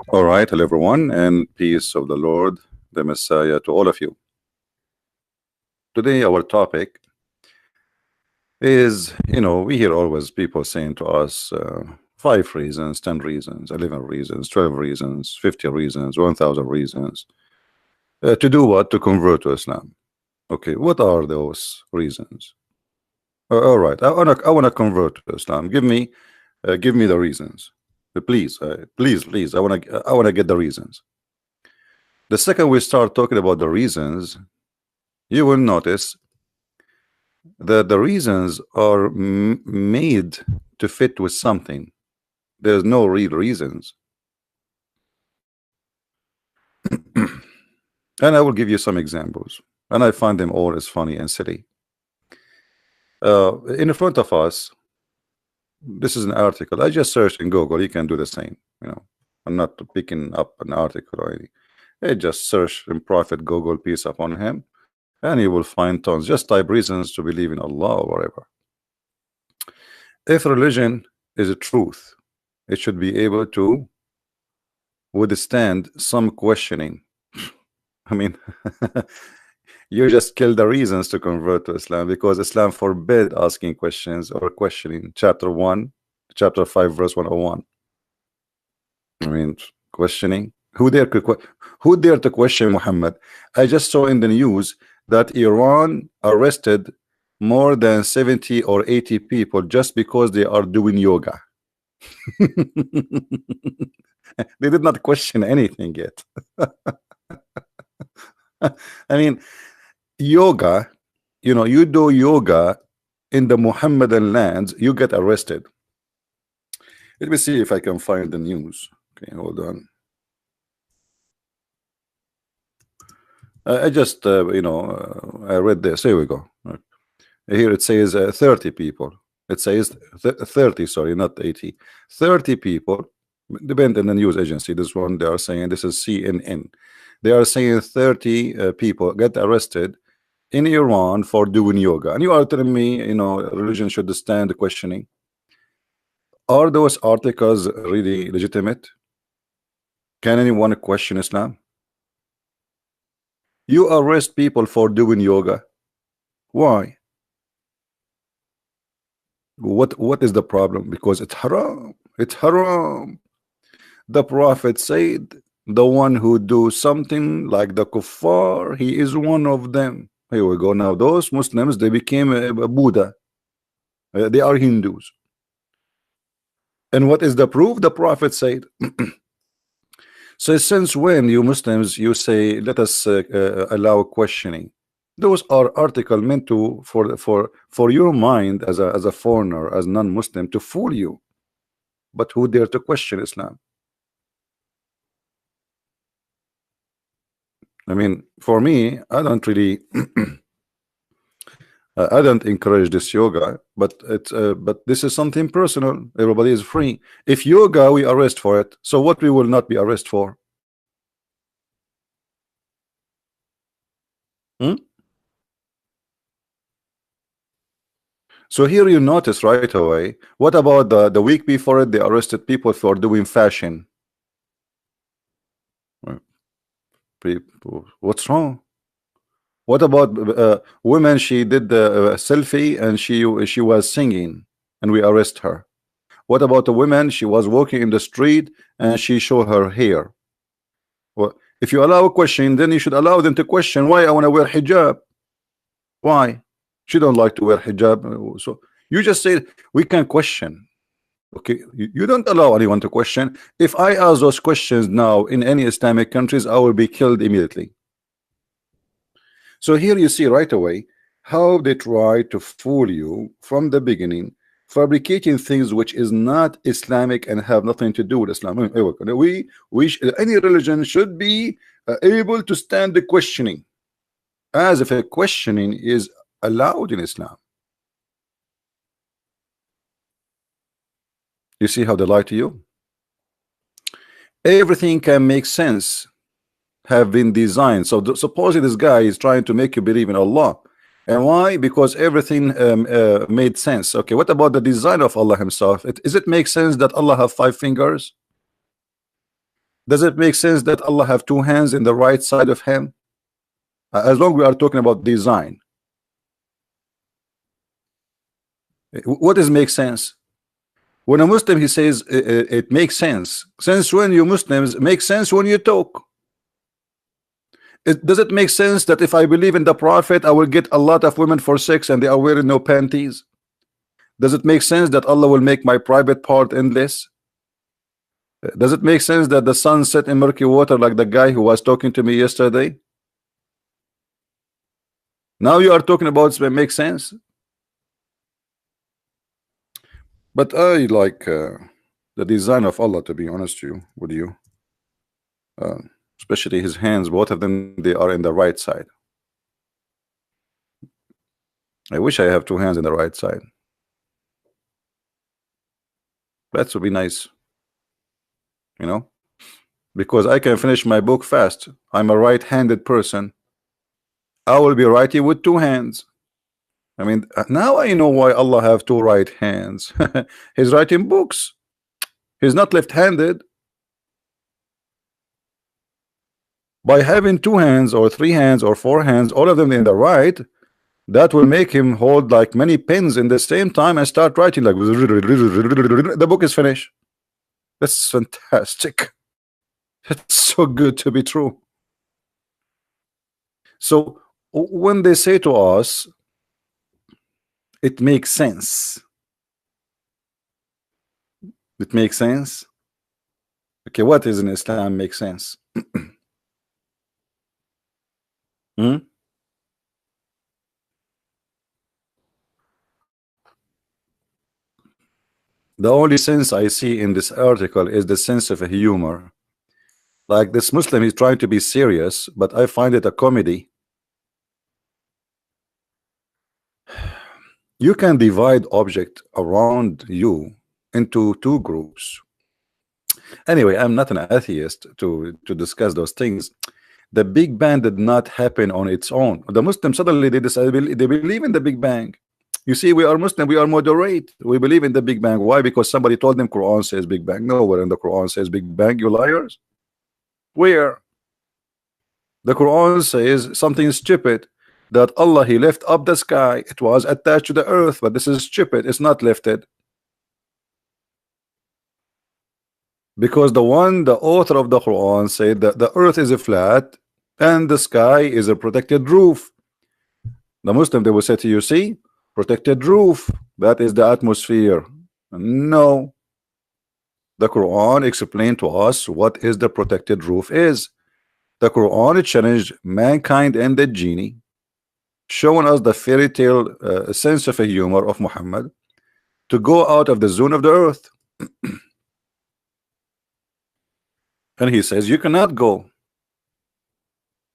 All right, hello everyone, and peace of the Lord, the Messiah, to all of you. Today, our topic is, we hear always people saying to us 5 reasons, 10 reasons, 11 reasons, 12 reasons, 50 reasons, 1,000 reasons. To do what? To convert to Islam. Okay, what are those reasons? All right, I wanna convert to Islam. Give me the reasons. Please, please. I wanna get the reasons. The second we start talking about the reasons, you will notice that the reasons are made to fit with something. There's no real reasons. And I will give you some examples, and I find them all as funny and silly. In front of us, this is an article. I just searched in Google. You can do the same. I'm not picking up an article or anything. I just search in Prophet Google, peace upon him, and you will find tons. Just type reasons to believe in Allah or whatever. If religion is a truth, it should be able to withstand some questioning. I mean, you just kill the reasons to convert to Islam, because Islam forbid asking questions or questioning. Chapter 5, verse 101. I mean, questioning. Who dare to question Muhammad? I just saw in the news that Iran arrested more than 70 or 80 people just because they are doing yoga. They did not question anything yet. I mean, yoga, you do yoga in the Muhammadan lands, you get arrested. Let me see if I can find the news. Okay, hold on. I just, I read this. Here we go. Here it says 30 people. It says 30, sorry, not 80. 30 people, depend on the news agency. This one, they are saying, this is CNN. They are saying 30 people get arrested in Iran for doing yoga. And you are telling me, religion should stand questioning. Are those articles really legitimate? Can anyone question Islam? You arrest people for doing yoga. Why? What is the problem? Because it's haram. It's haram. The Prophet said, the one who do something like the kuffar, he is one of them. Here we go. Now those Muslims, they became a Buddha. They are Hindus. And what is the proof? The Prophet said. So since when, you Muslims, you say, let us allow questioning? Those are articles meant to for your mind as a foreigner, as non-Muslim, to fool you. But who dare to question Islam? I mean, for me, I don't really I don't encourage this yoga, but it's but this is something personal. Everybody is free. If yoga we arrest for it, so what we will not be arrested for? So here you notice right away. What about the week before it? They arrested people for doing fashion. People, what's wrong? What about women? She did the selfie and she was singing, and we arrest her. What about the women? She was walking in the street and she showed her hair. Well, if you allow a question, then you should allow them to question why I want to wear hijab. Why? She don't like to wear hijab. So you just say we can question. Okay, you don't allow anyone to question. If I ask those questions now in any Islamic countries, I will be killed immediately. So here you see right away how they try to fool you from the beginning, fabricating things which is not Islamic and have nothing to do with Islam. Any religion should be able to stand the questioning, as if a questioning is allowed in Islam. You see how they lie to you? Everything can make sense, have been designed. So supposing this guy is trying to make you believe in Allah, And why? Because everything made sense. Okay, what about the design of Allah himself? Does it make sense that Allah have 5 fingers? Does it make sense that Allah have 2 hands in the right side of him? As long we are talking about design, what does make sense? When a Muslim he says it makes sense. Since when you Muslims make sense when you talk? Does it make sense that if I believe in the Prophet I will get a lot of women for sex and they are wearing no panties? Does it make sense that Allah will make my private part endless? Does it make sense that the sun set in murky water like the guy who was talking to me yesterday? Now you are talking about it makes sense. But I like the design of Allah, to be honest with you. Especially his hands, both of them, they are in the right side. I wish I have 2 hands in the right side. That would be nice, you know, because I can finish my book fast. I'm a right-handed person. I will be writing with 2 hands. I mean, now I know why Allah have 2 right hands. He's writing books. He's not left-handed. By having 2 hands or 3 hands or 4 hands, all of them in the right, that will make him hold like many pens in the same time and start writing like the book is finished. That's fantastic. It's so good to be true. So when they say to us it makes sense, it makes sense. Okay, what is in Islam makes sense? The only sense I see in this article is the sense of a humor. Like this Muslim is trying to be serious, but I find it a comedy. You can divide object around you into 2 groups. Anyway, I'm not an atheist to discuss those things. The Big Bang did not happen on its own. The Muslims suddenly they decide they believe in the Big Bang. You see, we are Muslim, we are moderate. We believe in the Big Bang. Why? Because somebody told them Quran says Big Bang. Nowhere in the Quran says Big Bang, you liars. Where? The Quran says something stupid, that Allah he left up the sky, it was attached to the earth, but this is stupid, it's not lifted. Because the author of the Quran said that the earth is a flat and the sky is a protected roof. The Muslim they will say to you, see, protected roof, that is the atmosphere. No, the Quran explained to us what is the protected roof is. The Quran challenged mankind and the genie, showing us the fairy tale sense of a humor of Muhammad to go out of the zone of the earth. And he says you cannot go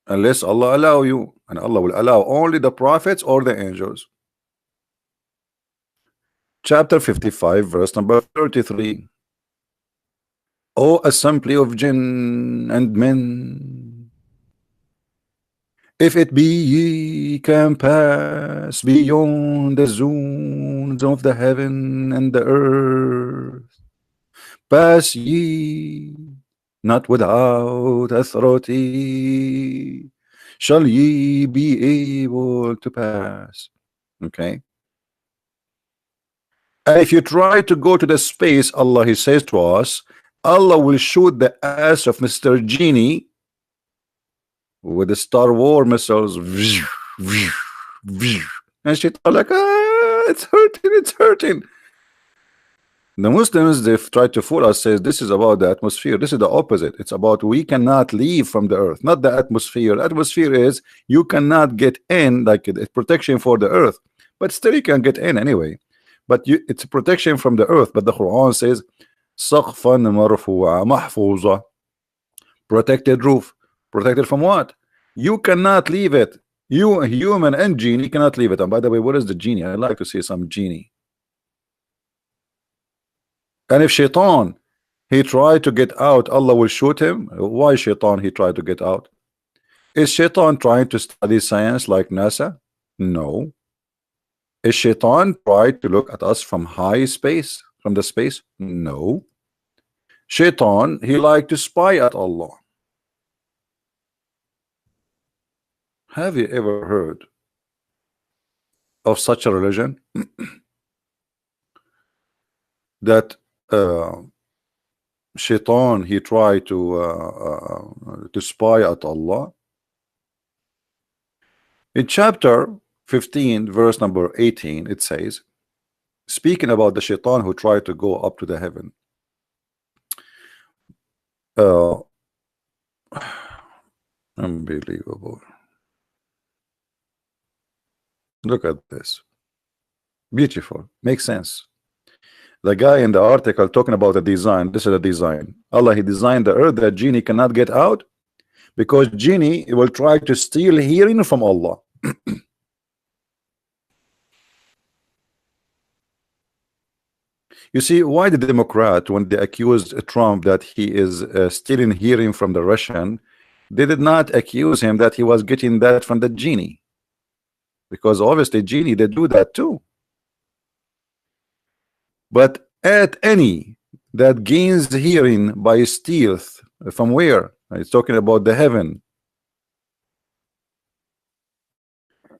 unless Allah allow you, and Allah will allow only the prophets or the angels. Chapter 55 verse number 33. O assembly of jinn and men, if it be ye can pass beyond the zones of the heaven and the earth, pass ye not without authority, shall ye be able to pass. Okay. And if you try to go to the space, Allah he says to us, Allah will shoot the ass of Mr. Genie with the Star Wars missiles. And she's like, it's hurting, it's hurting. The Muslims, they've tried to fool us, says this is about the atmosphere. This is the opposite. It's about we cannot leave from the earth, not the atmosphere. The atmosphere is you cannot get in, like it's protection for the earth, but still you can get in anyway. But it's protection from the earth. But the Quran says سقفا مرفوعا محفوظة, protected roof. Protected from what? You cannot leave it. You, human and genie, cannot leave it. And by the way, what is the genie? I'd like to see some genie. And if shaitan he tried to get out, Allah will shoot him. Why shaitan he tried to get out? Is shaitan trying to study science like NASA? No. Is Shaitan tried to look at us from high space, from the space? No. Shaitan, he liked to spy at Allah. Have you ever heard of such a religion that Shaitan, he tried to spy at Allah? In chapter 15 verse number 18 it says, speaking about the Shaitan who tried to go up to the heaven, unbelievable. Look at this. Beautiful. Makes sense. The guy in the article talking about the design, this is a design. Allah, he designed the earth that genie cannot get out because genie will try to steal hearing from Allah. You see, why the Democrat, when they accused Trump that he is stealing hearing from the Russian, they did not accuse him that he was getting that from the genie, because obviously genie, they do that too. But at any that gains hearing by stealth, from where? It's talking about the heaven.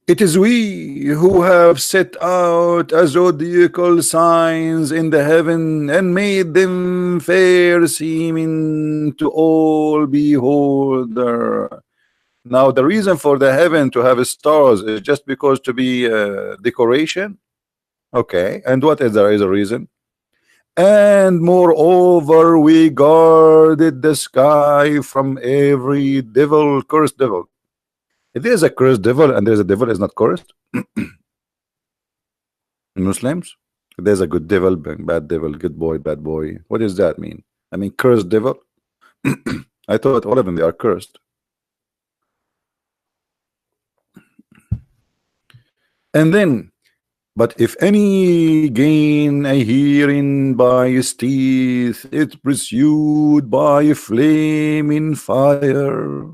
It is we who have set out zodiacal signs in the heaven and made them fair seeming to all beholder. Now the reason for the heaven to have stars is just because to be decoration. Okay, and what is there is a reason? And moreover, we guarded the sky from every devil, cursed devil. If there's a cursed devil and there's a devil is not cursed, Muslims, if there's a good devil, bad devil, good boy, bad boy, what does that mean? I mean, cursed devil. I thought all of them, they are cursed. And then, but if any gain a hearing by his teeth, it's pursued by a flaming fire.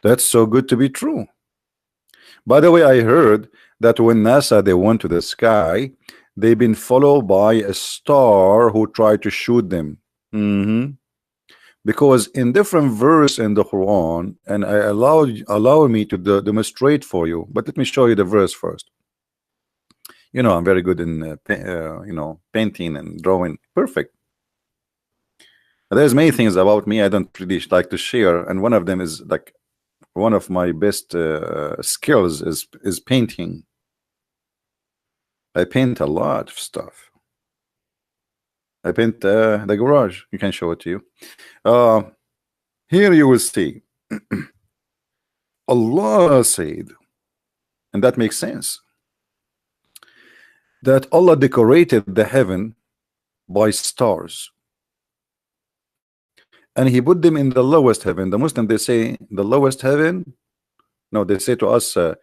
That's so good to be true. By the way, I heard that when NASA they went to the sky, they've been followed by a star who tried to shoot them. Because in different verse in the Quran, and I allow me to demonstrate for you, but let me show you the verse first. You know, I'm very good in you know, painting and drawing. Perfect. There's many things about me I don't really like to share, and one of them is like one of my best skills is painting. I paint a lot of stuff. I paint the garage. You can show it to you. Here you will see Allah said, and that makes sense, that Allah decorated the heaven by stars, and he put them in the lowest heaven. The Muslim, they say the lowest heaven. No, they say to us that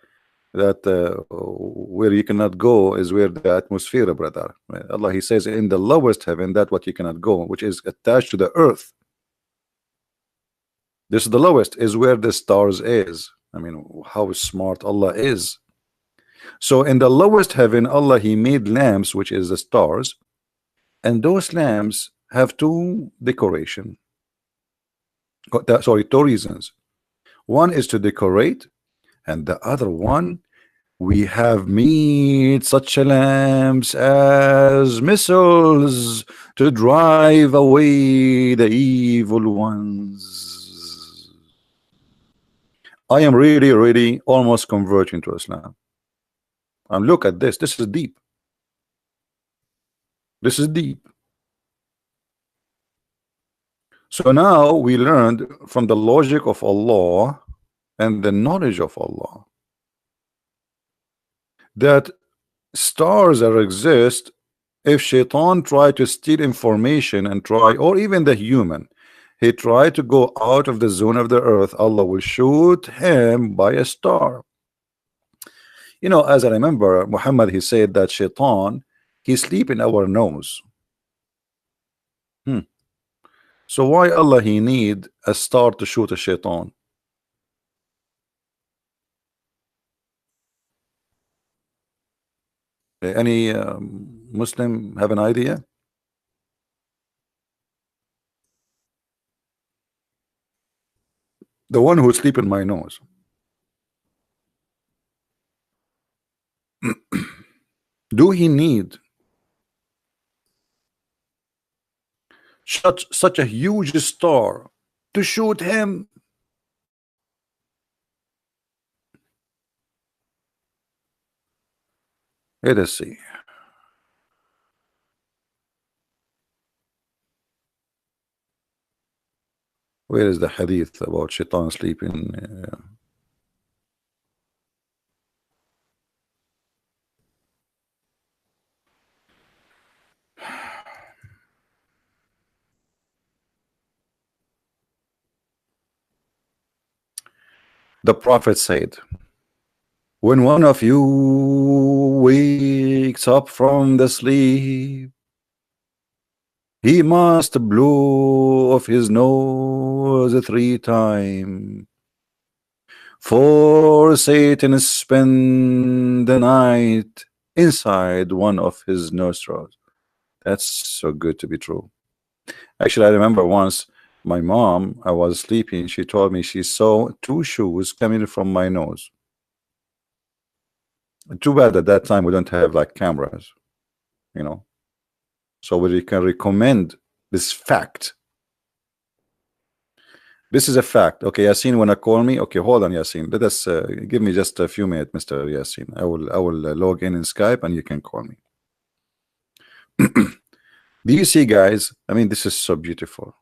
where you cannot go is where the atmosphere, brother. Allah, he says in the lowest heaven, that what you cannot go, which is attached to the earth. This is the lowest, is where the stars is. I mean, how smart Allah is. So in the lowest heaven, Allah, he made lamps, which is the stars, and those lamps have two decoration. Sorry, two reasons. One is to decorate, and the other one, we have made such lamps as missiles to drive away the evil ones. I am really almost converting to Islam. And look at this. This is deep. This is deep. So now we learned from the logic of Allah and the knowledge of Allah that stars are exist. If Shaitan try to steal information and try, or even the human, he tried to go out of the zone of the earth, Allah will shoot him by a star. You know, as I remember, Muhammad, he said that Shaitan, he sleep in our nose. So why Allah he need a star to shoot a Shaitan? Any Muslim have an idea? The one who sleep in my nose. Do he need such a huge star to shoot him? Let us see. Where is the hadith about shaitan sleeping? The Prophet said, when one of you wakes up from the sleep, he must blow off his nose 3 times. For Satan spend the night inside one of his nostrils. That's so good to be true. Actually, I remember once my mom, I was sleeping, she told me she saw 2 shoes coming from my nose. Too bad at that time we don't have like cameras, you know, so we can recommend this fact. This is a fact. Okay, Yasin wanna call me? Okay, hold on, Yasin. Let us give me just a few minutes, Mr. Yasin. I will log in Skype and you can call me. Do you see, guys? I mean, this is so beautiful.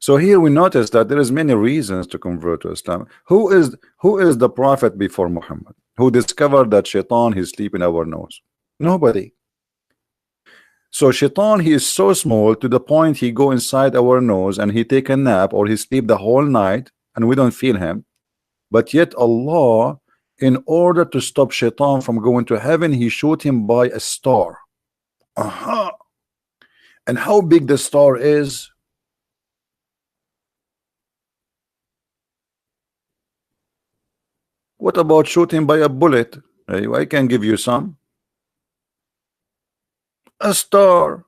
So here we notice that there is many reasons to convert to Islam. Who is the prophet before Muhammad who discovered that shaitan is sleep in our nose? Nobody. So shaitan, he is so small to the point he go inside our nose and he take a nap or he sleep the whole night and we don't feel him. But yet Allah, in order to stop shaitan from going to heaven, he shoot him by a star. And how big the star is? What about shooting by a bullet? I can give you some. A star.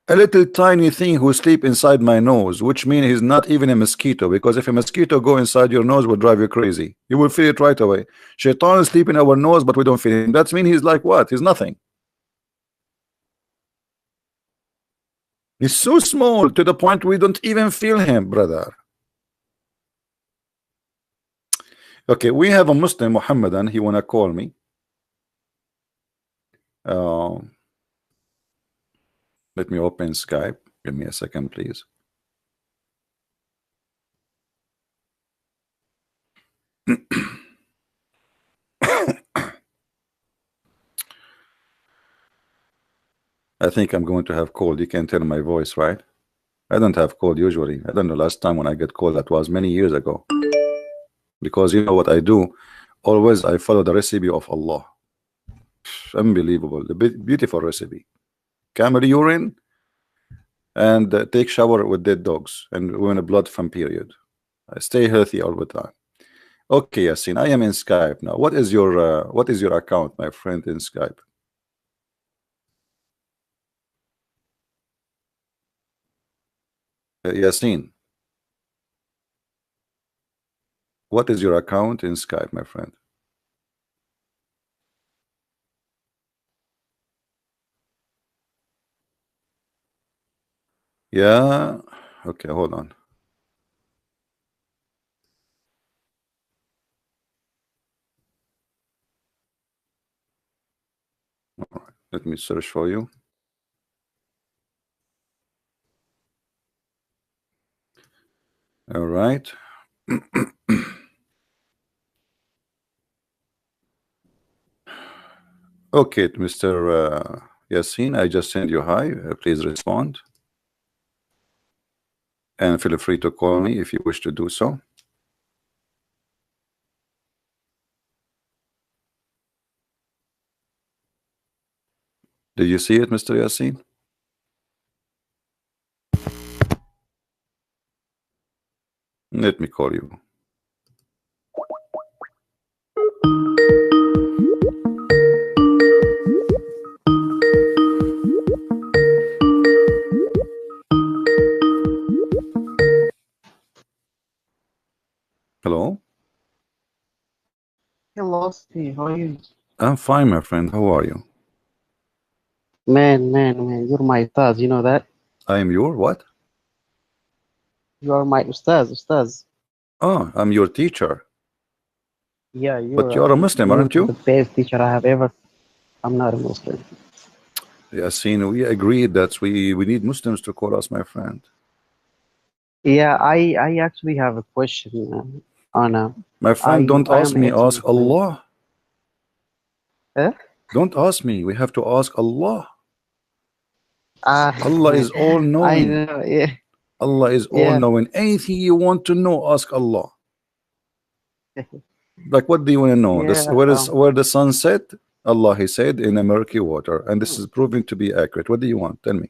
A little tiny thing who sleep inside my nose, which means he's not even a mosquito, because if a mosquito go inside your nose will drive you crazy. You will feel it right away. Shaitan is sleeping in our nose, but we don't feel him. That means he's like what? He's nothing. He's so small to the point we don't even feel him, brother. Okay, we have a Muslim Muhammadan. He wanna call me. Let me open Skype. Give me a second, please. I think I'm going to have cold. You can tell my voice, right? I don't have cold usually. I don't know, last time when I get cold, that was many years ago. Because you know what I do? Always I follow the recipe of Allah. Unbelievable. The beautiful recipe. Camel urine and take shower with dead dogs and win a blood from period. I stay healthy all the time. Okay, Yasin, I am in Skype now. What is your account, my friend, in Skype? Yasin, what is your account in Skype, my friend? Yeah. Okay, hold on. All right, let me search for you. All right. Okay, Mr. Yasin, I just sent you hi. Please respond. And feel free to call me if you wish to do so. Did you see it, Mr. Yasin? Let me call you. Hey, how are you? I'm fine, my friend. How are you? Man, you're my ustaz, you know that? I am your what? You are my ustaz. Oh, I'm your teacher. Yeah, But you are a Muslim, you're aren't the you? best teacher I have ever. I'm not a Muslim. Yasin, we agreed that we need Muslims to call us my friend. Yeah, I actually have a question, Anna. My friend, don't I ask am me, asking ask for. Allah. Eh? Don't ask me. We have to ask Allah. Ah, Allah is all I knowing. know. Yeah, Allah is all yeah. knowing. Anything you want to know, ask Allah. Like, what do you want to know? This, Yeah. where the sun set? Allah, he said, in a murky water, and this is proving to be accurate. What do you want? Tell me.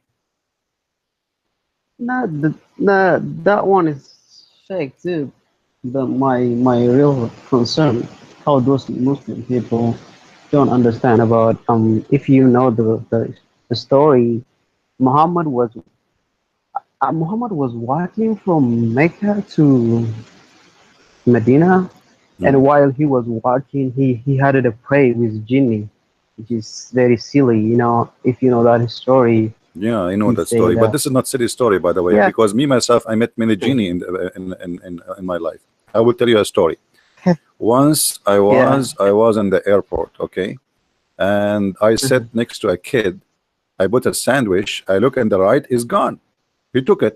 That one is fake too. But my real concern, how those Muslim people don't understand about if you know the story, Muhammad was walking from Mecca to Medina, Hmm. and while he was walking, he had to pray with jinni, which is very silly, you know. If you know that story, Yeah, I know he that say story, but that. this is not silly story, by the way, Yeah, because me myself, I met many genie in my life. I will tell you a story. Once yeah. I was in the airport, okay, and I sat Mhm. next to a kid. I bought a sandwich. I look in the right, is gone. He took it,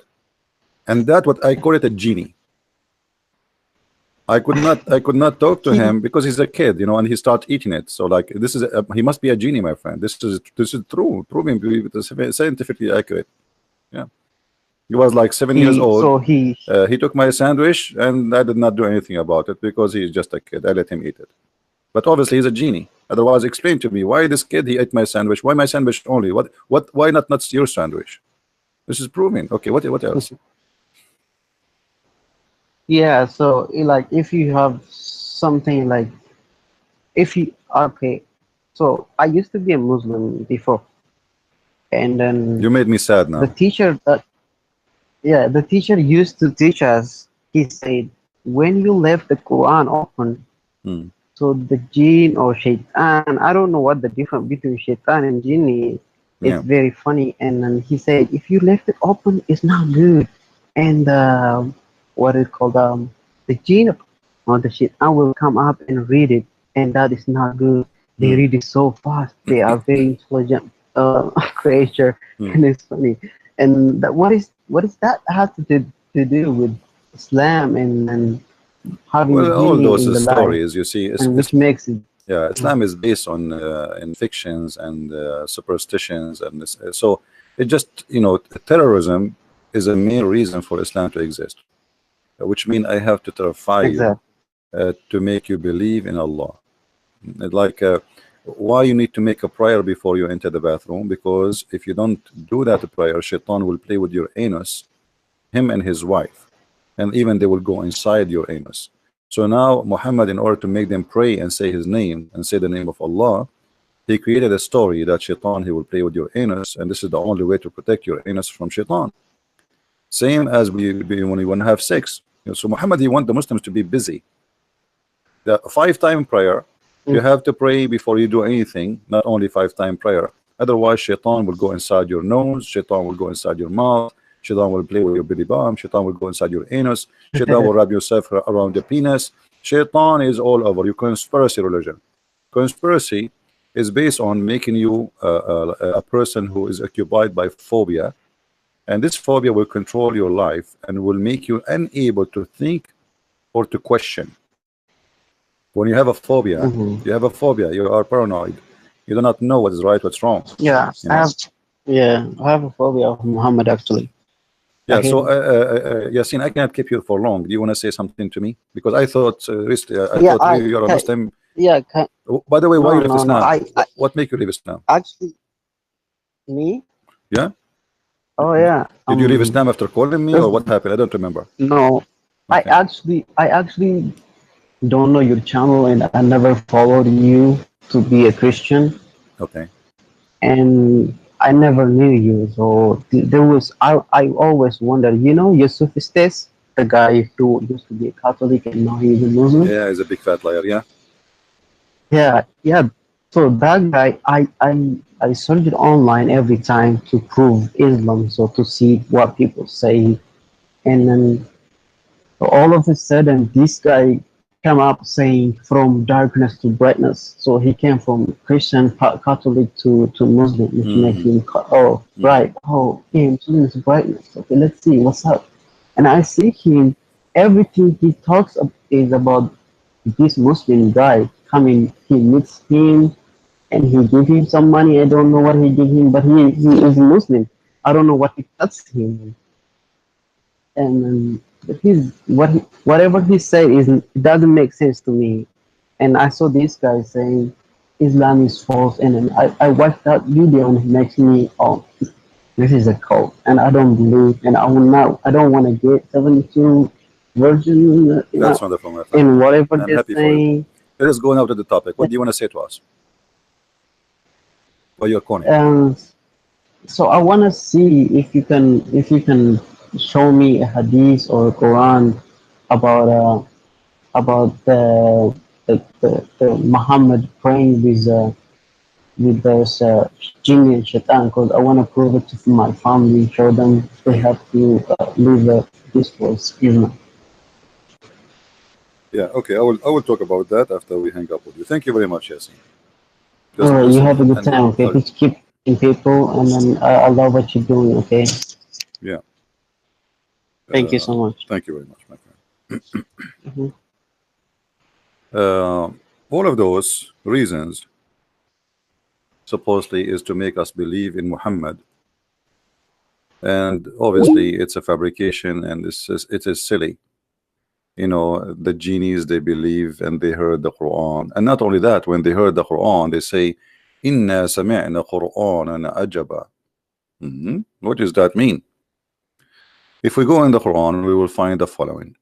and that what I call it a genie. I could not talk to He, him because he's a kid, you know, and he start eating it. So like this is he must be a genie, my friend. This is true, proving to be scientifically accurate. Yeah. He was like 7 years he, old. so he, He took my sandwich, and I did not do anything about it because he's just a kid. I let him eat it. But obviously, he's a genie. Otherwise, explain to me why this kid he ate my sandwich. Why my sandwich only? What? Why not your sandwich? This is proving. Okay. What else? yeah. So like, if you have something like, if you okay, so I used to be a Muslim before, and then You made me sad the now. teacher the teacher used to teach us. He said, when you left the Quran open, Hmm. so the jinn or shaitan, I don't know what the difference between shaitan and jinni. It's Yeah. very funny. And then he said, if you left it open, it's not good. And what is called the jinn or the shaitan will come up and read it, and that is not good. They Hmm. read it so fast. They are very intelligent creature, Hmm. and it's funny. And that, what is that have to do with Islam and having Well, all jinni those in the life, stories you see, and which makes it. yeah, Islam is based on in fictions and superstitions, and this, so it just terrorism is a main reason for Islam to exist, which means I have to terrify you Exactly. to make you believe in Allah. Like why you need to make a prayer before you enter the bathroom? Because if you don't do that prayer, Shaitan will play with your anus, him and his wife, and even they will go inside your anus. So now Muhammad, in order to make them pray and say his name and say the name of Allah, he created a story that Shaitan, he will play with your anus, and this is the only way to protect your anus from Shaitan. Same as when you want to have sex. So Muhammad, he want the Muslims to be busy. The 5-time prayer, you Mm. have to pray before you do anything, not only 5-time prayer. Otherwise, Shaitan will go inside your nose, Shaitan will go inside your mouth, Shaitan will play with your belly button, Shaitan will go inside your anus, Shaitan will wrap yourself around the penis. Shaitan is all over. Your conspiracy religion. Conspiracy is based on making you a person who is occupied by phobia, and this phobia will control your life and will make you unable to think or to question. When you have a phobia, Hmm. you are paranoid. You do not know what is right, what's wrong. Yeah, You know. I have a phobia of Muhammad actually. I Yeah. hate So, him. Yasin, I cannot keep you for long. Do you want to say something to me? Because I Yeah, thought really you're a Muslim. yeah, can, By the way, why you no, left no, no. Islam? What make you leave Islam? Actually, me. Yeah. Oh yeah. Did you leave Islam after calling me, That's, or what happened? I don't remember. no. Okay. I actually don't know your channel, and I never followed you to be a Christian, Okay. and I never knew you. So there was I always wondered. You know, Yusuf Estes, the guy who used to be a Catholic and now he's a Muslim. Yeah, he's a big fat liar. Yeah. Yeah, yeah. So that guy, I searched online every time to prove Islam, so to see what people say, and then all of a sudden this guy came up saying from darkness to brightness. So he came from Christian, Catholic to Muslim, which makes him oh right, oh came to brightness. Okay, let's see what's up. And I see him. Everything he talks is about this Muslim guy coming. He meets him and he give him some money. I don't know what he give him, but he is Muslim. I don't know what he touched him, and whatever he said is it doesn't make sense to me. And I saw this guy saying Islam is false, and then I watched that video and it makes me, oh, this is a cult, and I don't believe, and I don't want to get 72 virgin, That's wonderful, my friend. in whatever I'm they're happy for you. saying. Let us go now to the topic. What do you want to say to us? What you're calling? So I want to see if you can show me a hadith or a Quran about the Muhammad praying with those jinn and shaitan, because I want to prove it to my family, show them they have to leave this was Islam. Yeah, okay. I will talk about that after we hang up with you. Thank you very much, Yasin. Just Alright, you listen have a good and time, okay? I'll, Just keep in people, and then I love what you're doing, okay? yeah. Thank you so much. Thank you very much, my friend. Hmm. All of those reasons supposedly is to make us believe in Muhammad, and obviously it's a fabrication, and it is silly. You know, the genies, they believe and they heard the Quran, and not only that, when they heard the Quran they say inna sami'na Qur'anan ajaba. What does that mean? If we go in the Quran we will find the following.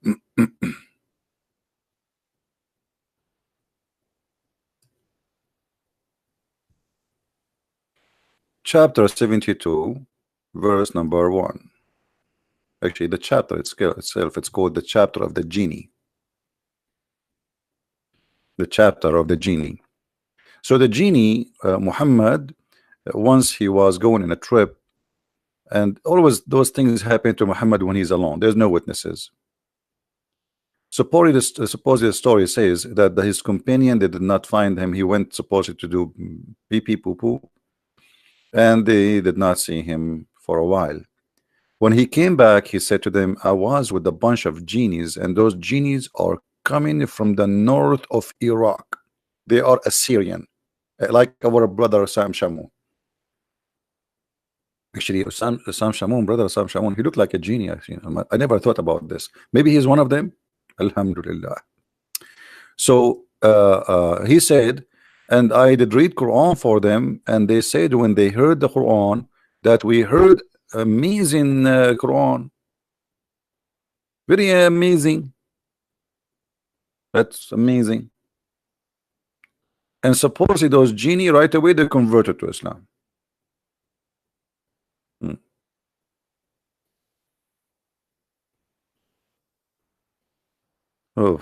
Chapter 72, verse number 1. Actually, the chapter itself, it's called the chapter of the genie. The chapter of the genie. So the genie, Muhammad, once he was going in a trip, and always those things happen to Muhammad when he's alone. There's no witnesses. Supposedly the story says that his companion, they did not find him. He went supposedly to do pee pee poo poo, and they did not see him for a while. When he came back, he said to them, I was with a bunch of genies, and those genies are coming from the north of Iraq. They are Assyrian, like our brother Sam Shamoun. Actually, Sam Shamoun, brother Sam Shamoun, he looked like a genie. Actually, I never thought about this. Maybe he's one of them. Alhamdulillah. So he said, and I did read Quran for them, and they said when they heard the Quran that we heard amazing Quran, very amazing. That's amazing. And supposedly those genie right away they converted to Islam. Oh.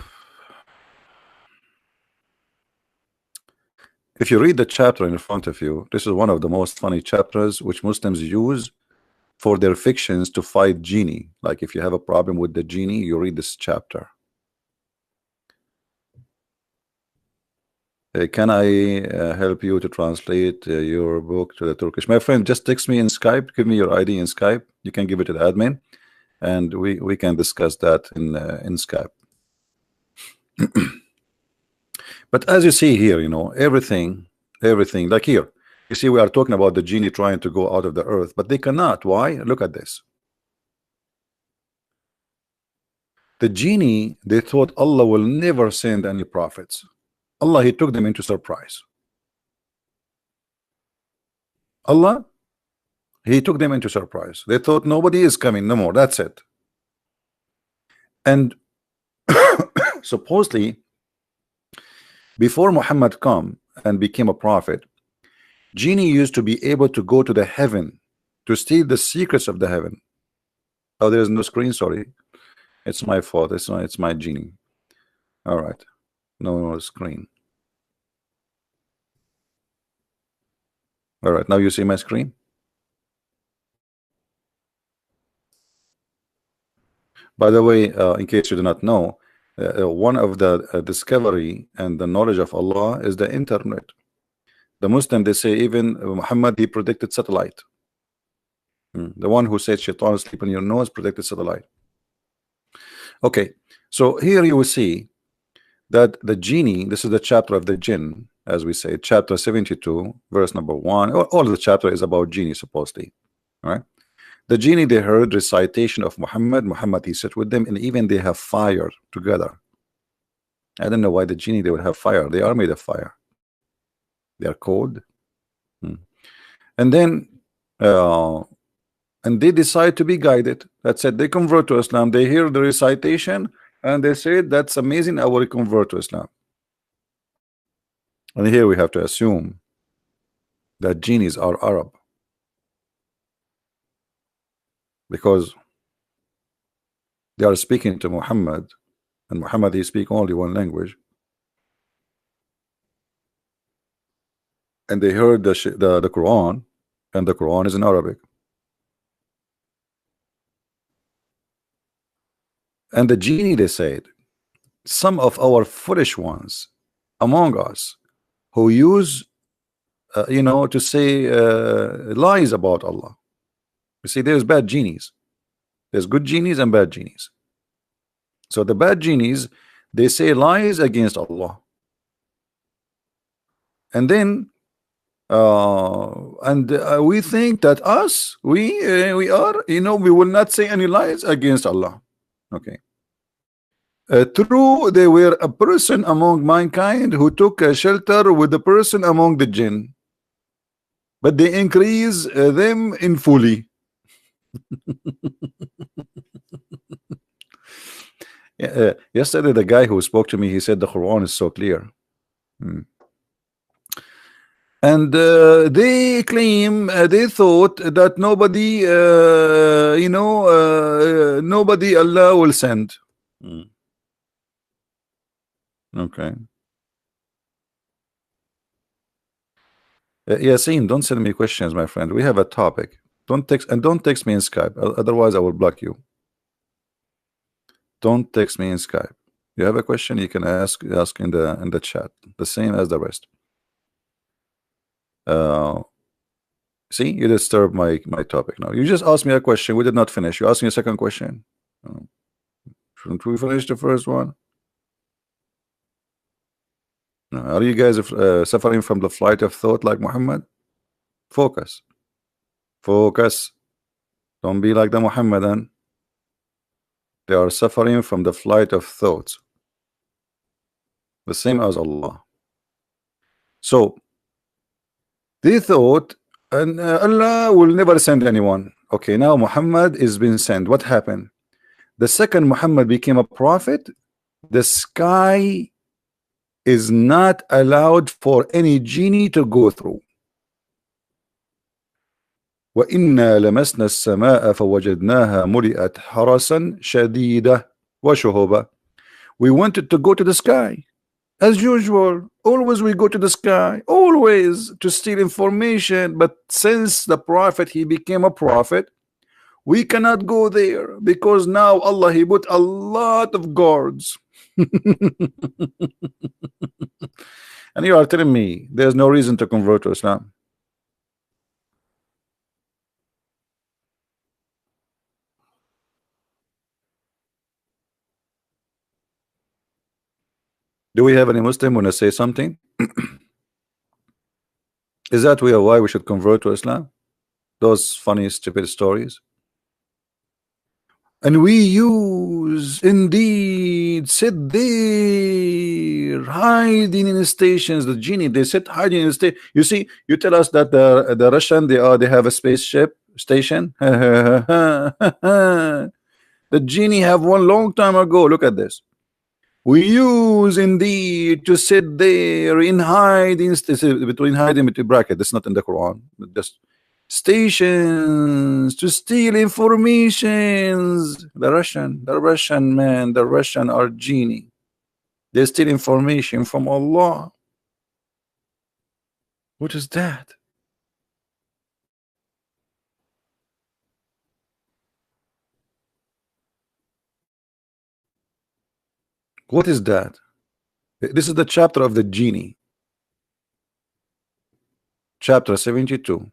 If you read the chapter in front of you, this is one of the most funny chapters which Muslims use for their fictions to fight genie. Like if you have a problem with the genie, you read this chapter. Can I help you to translate your book to the Turkish? My friend, just text me in Skype. Give me your ID in Skype. You can give it to the admin, and we can discuss that in Skype. But as you see here, you know, everything like here, you see we are talking about the genie trying to go out of the earth, but they cannot. Why? Look at this. The genie, they thought Allah will never send any prophets. Allah, he took them into surprise. Allah, he took them into surprise. They thought nobody is coming no more. That's it. And supposedly before Muhammad come and became a prophet, genie used to be able to go to the heaven to steal the secrets of the heaven. Oh, there's no screen, sorry. It's my fault. It's my genie. All right. No screen. All right, now you see my screen. By the way, in case you do not know, one of the discovery and the knowledge of Allah is the internet. The Muslim, they say even Muhammad, he predicted satellite. The one who said shaitan sleep on your nose predicted satellite. Okay, so here you will see that the genie, this is the chapter of the jinn, as we say, chapter 72, verse number 1. All of the chapter is about genie, supposedly. All right. The genie, they heard recitation of Muhammad. Muhammad, he sat with them, and even they have fire together. I don't know why the genie, they would have fire. They are made of fire. They are cold. And then and they decide to be guided. That's it. They convert to Islam. They hear the recitation and they say, that's amazing, I will convert to Islam. And here we have to assume that genies are Arab, because they are speaking to Muhammad, and Muhammad, he speak only one language, and they heard the Quran, and the Quran is in Arabic. And the genie, they said, some of our foolish ones among us who use to say lies about Allah. You see, there's bad genies, there's good genies and bad genies. So the bad genies, they say lies against Allah, and then we think that us, we are, we will not say any lies against Allah. Okay. True, they were a person among mankind who took a shelter with the person among the jinn, but they increase them in fully. Yesterday, the guy who spoke to me, he said the Quran is so clear. And they claim, they thought that nobody, nobody Allah will send. Okay. Yasin, don't send me questions, my friend. We have a topic. Don't text me in Skype. Otherwise, I will block you. Don't text me in Skype. You have a question, you can ask in the chat. The same as the rest. See, you disturb my topic now. You just asked me a question. We did not finish. You asked me a second question. Shouldn't we finish the first one? Are you guys suffering from the flight of thought like Muhammad? Focus. Focus. Don't be like the Muhammadan. They are suffering from the flight of thoughts, the same as Allah. So they thought, and Allah will never send anyone. Okay, now Muhammad is being sent. What happened? The second Muhammad became a prophet, the sky is not allowed for any genie to go through. وَإِنَّا لَمَسْنَا السَّمَاءَ فَوَجَدْنَاهَا مُلِئَتْ حَرَسًا شَدِيدًا وَشُهُبًا. We wanted to go to the sky. As usual, always we go to the sky, always to steal information. But since the prophet, he became a prophet, we cannot go there, because now Allah, he put a lot of guards. And you are telling me there's no reason to convert to Islam? Do we have any Muslim want to say something? Is that why we should convert to Islam? Those funny, stupid stories. And we use indeed sit there hiding in stations. The genie, they sit hiding in state. You see, you tell us that the Russian, they have a spaceship station. The genie have one long time ago. Look at this. We use indeed to sit there in hiding, between hiding between bracket. That's not in the Quran, but just stations to steal informations. The Russian man, the Russian are genie. They steal information from Allah. What is that? What is that? This is the chapter of the genie. Chapter 72.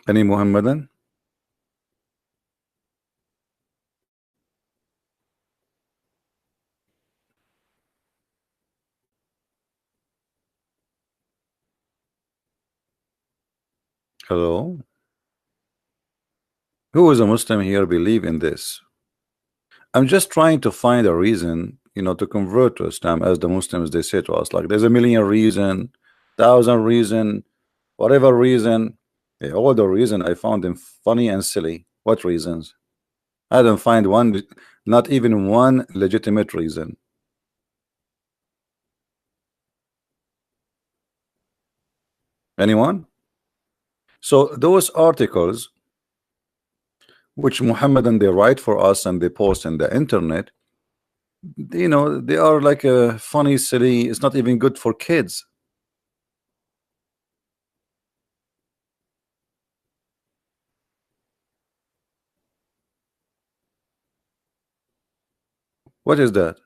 Any Muhammadan? Hello? Who is a Muslim here believe in this? I'm just trying to find a reason, you know, to convert to Islam, as the Muslims they say to us, like there's a million reason, thousand reason, whatever reason. Yeah, all the reason I found them funny and silly. What reasons? I don't find one, not even one legitimate reason. Anyone? So those articles which Muhammadan they write for us and they post in the internet, you know, they are like a funny, silly. It's not even good for kids. What is that?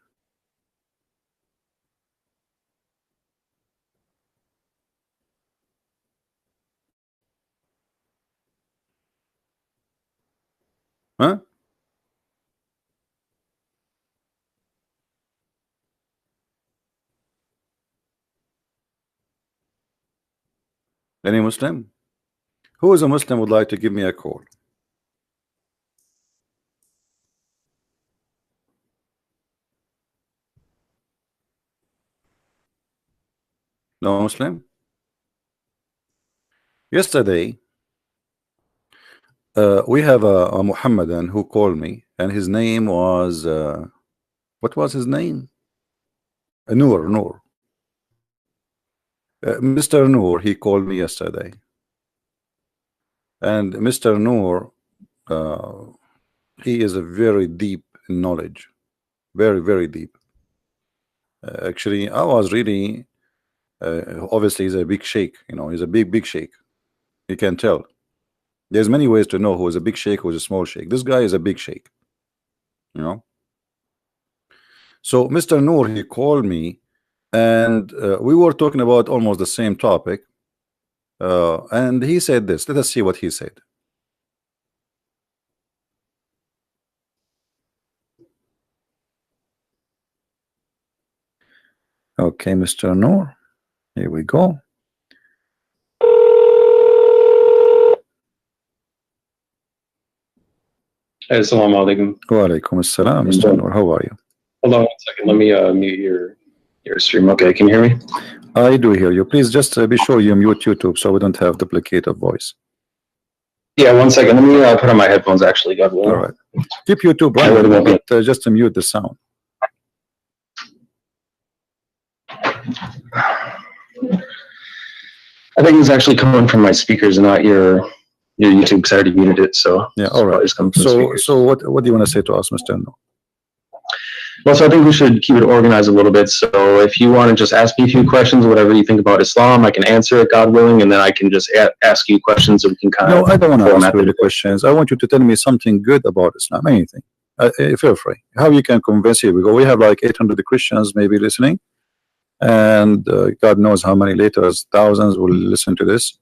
Huh? Any Muslim? Who is a Muslim would like to give me a call? No Muslim? Yesterday, we have a Muhammadan who called me, and his name was what was his name? Noor. Mr. Noor, he called me yesterday, and Mr. Noor, he is a very deep in knowledge, very deep. Actually, I was really obviously he's a big sheikh, you know, he's a big sheikh. You can tell. There's many ways to know who is a big sheikh, who is a small sheikh. This guy is a big sheikh, you know. So Mr. Noor, he called me, and we were talking about almost the same topic, and he said this. Let us see what he said. Okay, Mr. Noor, here we go. Assalamu alaikum. Wa alaikum assalam, Mr. Noor. How are you? Hold on 1 second. Let me mute your stream. Okay, can you hear me? I do hear you. Please just be sure you mute YouTube so we don't have duplicate of voice. Yeah, 1 second. Let me put on my headphones. Actually, God willing. All right. Keep YouTube running, but just to mute the sound. I think it's actually coming from my speakers and not your YouTube, because I already muted it. So yeah, all right. So what do you want to say to us, Mr. No? Well, so I think we should keep it organized a little bit. So if you want to just ask me a few questions, whatever you think about Islam, I can answer it, God willing, and then I can just ask you questions, and we can kind of. No, I don't want to ask you the questions. I want you to tell me something good about Islam, anything. Feel free. How you can convince you? Because we have like 800 Christians maybe listening, and God knows how many later thousands will listen to this,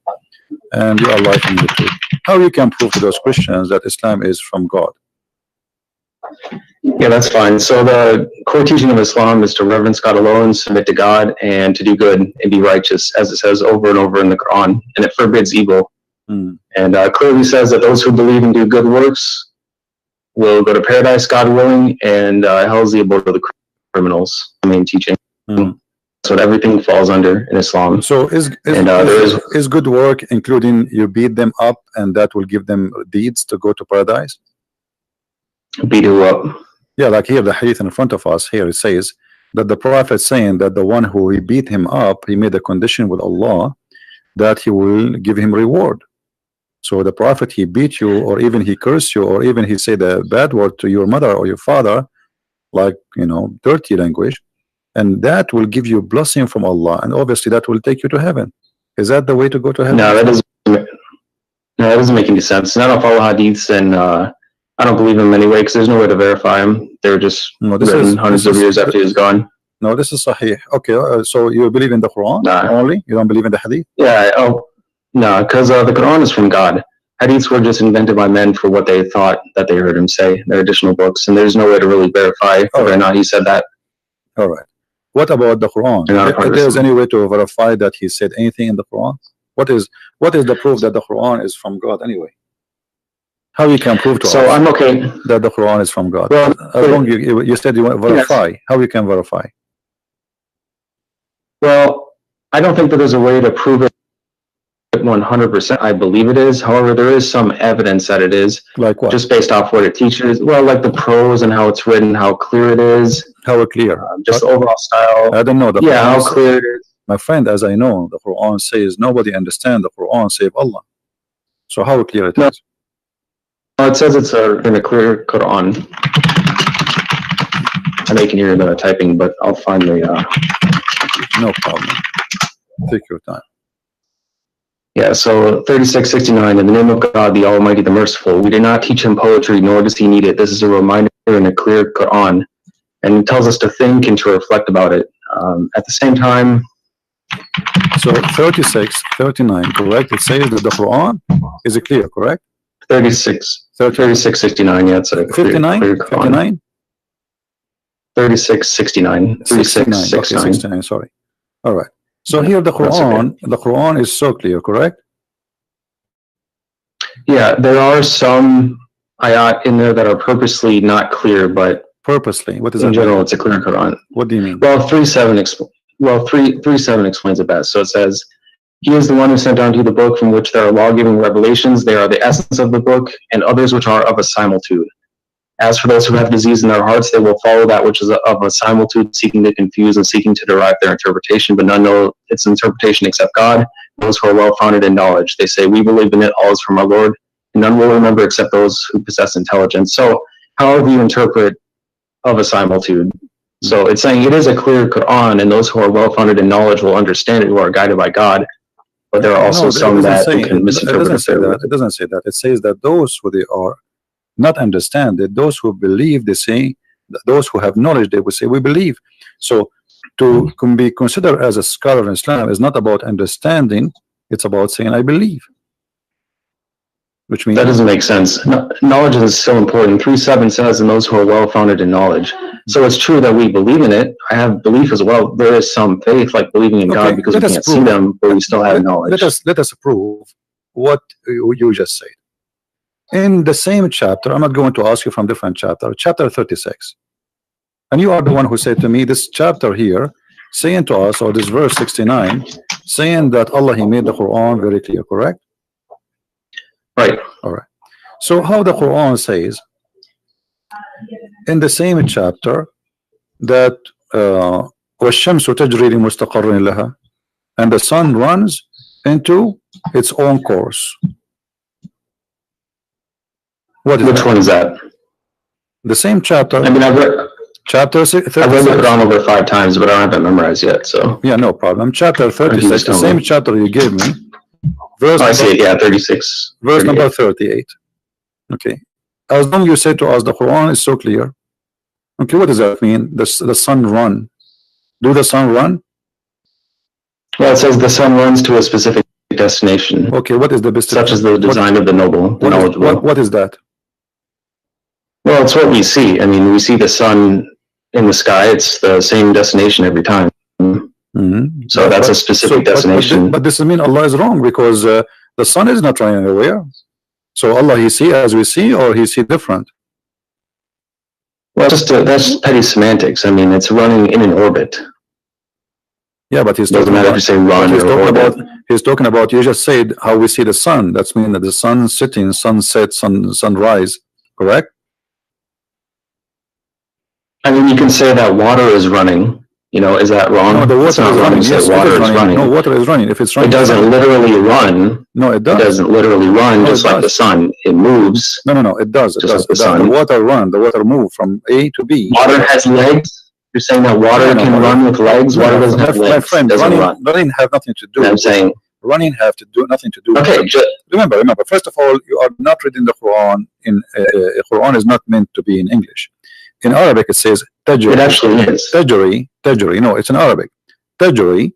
and you are live on YouTube. How you can prove to those Christians that Islam is from God? Yeah, that's fine. So the core teaching of Islam is to reverence God alone, submit to God, and to do good and be righteous, as it says over and over in the Quran, and it forbids evil. And clearly says that those who believe and do good works will go to paradise, God willing, and hell is the abode of the criminals. The main teaching. So everything falls under in Islam. So is good work including you beat them up and that will give them deeds to go to paradise? Beat who up? Yeah, like here the hadith in front of us here, it says that the Prophet saying that the one who he beat him up, he made a condition with Allah that he will give him reward. So the Prophet, he beat you, or even he cursed you, or even he said a bad word to your mother or your father, like, you know, dirty language, and that will give you blessing from Allah, and obviously that will take you to heaven. Is that the way to go to heaven? No, that doesn't make any sense. And I don't follow hadiths, and I don't believe them anyway because there's no way to verify them. They're just written hundreds of years after he's gone. No, this is Sahih. Okay, so you believe in the Quran only? You don't believe in the Hadith? Yeah. Oh, no, because the Quran is from God. Hadiths were just invented by men for what they thought that they heard him say. They're additional books, and there's no way to really verify whether or not he said that. All right. What about the Quran? If there's any way to verify that he said anything in the Quran? What is the proof that the Quran is from God anyway? How you can prove to us I'm okay that the Quran is from God? Well, as long you said you want to verify. Yes. How you can verify? Well, I don't think that there's a way to prove it 100%. I believe it is. However, there is some evidence that it is. Like what? Just based off what it teaches. Well, like the prose and how it's written, how clear it is. How clear? Just the overall style. I don't know. How clear it is. My friend, as I know, the Quran says nobody understands the Quran save Allah. So how clear it is? It says it's in a clear Quran. I know you can hear the typing, but I'll find the... No problem. Take your time. Yeah, so 3669, in the name of God, the Almighty, the Merciful. We did not teach him poetry, nor does he need it. This is a reminder in a clear Quran. And it tells us to think and to reflect about it. At the same time... So 3639, correct? It says that the Quran is clear, correct? 3669, yeah, it's a clear, 59? Clear Quran. 59? 3669. 3669. Okay, sorry. All right. So here the Quran is so clear, correct? Yeah, there are some ayat in there that are purposely not clear, but purposely. What is in general, it's a clear Quran. What do you mean? Well, 3:7 explains it best. So it says, He is the one who sent down to you the book from which there are law-giving revelations. They are the essence of the book, and others which are of a similitude. As for those who have disease in their hearts, they will follow that which is of a similitude, seeking to confuse and seeking to derive their interpretation, but none know its interpretation except God, those who are well-founded in knowledge. They say, we believe in it, all is from our Lord, and none will remember except those who possess intelligence. So however you interpret of a similitude, so it's saying it is a clear Quran, and those who are well-founded in knowledge will understand it, who are guided by God. But there are also some that can misinterpret it. It doesn't say that. It says that those who they are not understand it, those who believe, they say, those who have knowledge, they will say, we believe. So to be considered as a scholar in Islam is not about understanding, it's about saying, I believe. Which means that doesn't make sense. Knowledge is so important. 3:7 says, and those who are well-founded in knowledge. So it's true that we believe in it. I have belief as well. There is some faith, like believing in God, because we can't see them, but we still have knowledge. Let us prove what you just said. In the same chapter, I'm not going to ask you from different chapter, chapter 36. And you are the one who said to me, this chapter here, saying to us, or this verse 69, saying that Allah, He made the Quran very clear, correct? Right. All right. So how the Quran says in the same chapter that وَالشَّمْسُ تَجْرِي لِمُسْتَقَرٍ لَهَا, and the sun runs into its own course. Which one is that? The same chapter. I mean, I've read chapter 36. I've read the Quran over 5 times, but I don't have it memorized yet. So yeah, no problem. Chapter 36, the same chapter you gave me. Verse I see it. Yeah, 36. Verse number 38. Okay. As long as you say to us the Quran is so clear. Okay, what does that mean? The sun run. Do the sun run? Well, it says the sun runs to a specific destination. Okay, what is the best? Such as the design of the noble, the knowledgeable. What is that? Well, it's what we see. I mean, we see the sun in the sky. It's the same destination every time. So that's a specific destination. But this means Allah is wrong, because the sun is not running anywhere. So Allah, He see as we see, or He see different? Well, that's petty semantics. I mean, it's running in an orbit. Yeah, but He's doesn't matter if you say run or orbit. He's talking about, you just said how we see the sun. That's mean that the sun setting, sunset, sunrise, correct? I mean, you can say that water is running. You know, is that wrong? No, the water is running. Yes, water is running. No, water is running. If it's running, it doesn't literally run. No, it does. It doesn't literally run, just like the sun. It moves. No, it does. It does. The water run. The water move from A to B. Water has legs. You're saying that water can run with legs. Water doesn't have legs. My friend, running have nothing to do. I'm saying running have to do nothing to do with Okay, it. Remember, first of all, you are not reading the Quran in Quran is not meant to be in English. In Arabic it says tajri. It actually is. Tajri. No, it's in Arabic. Tajri.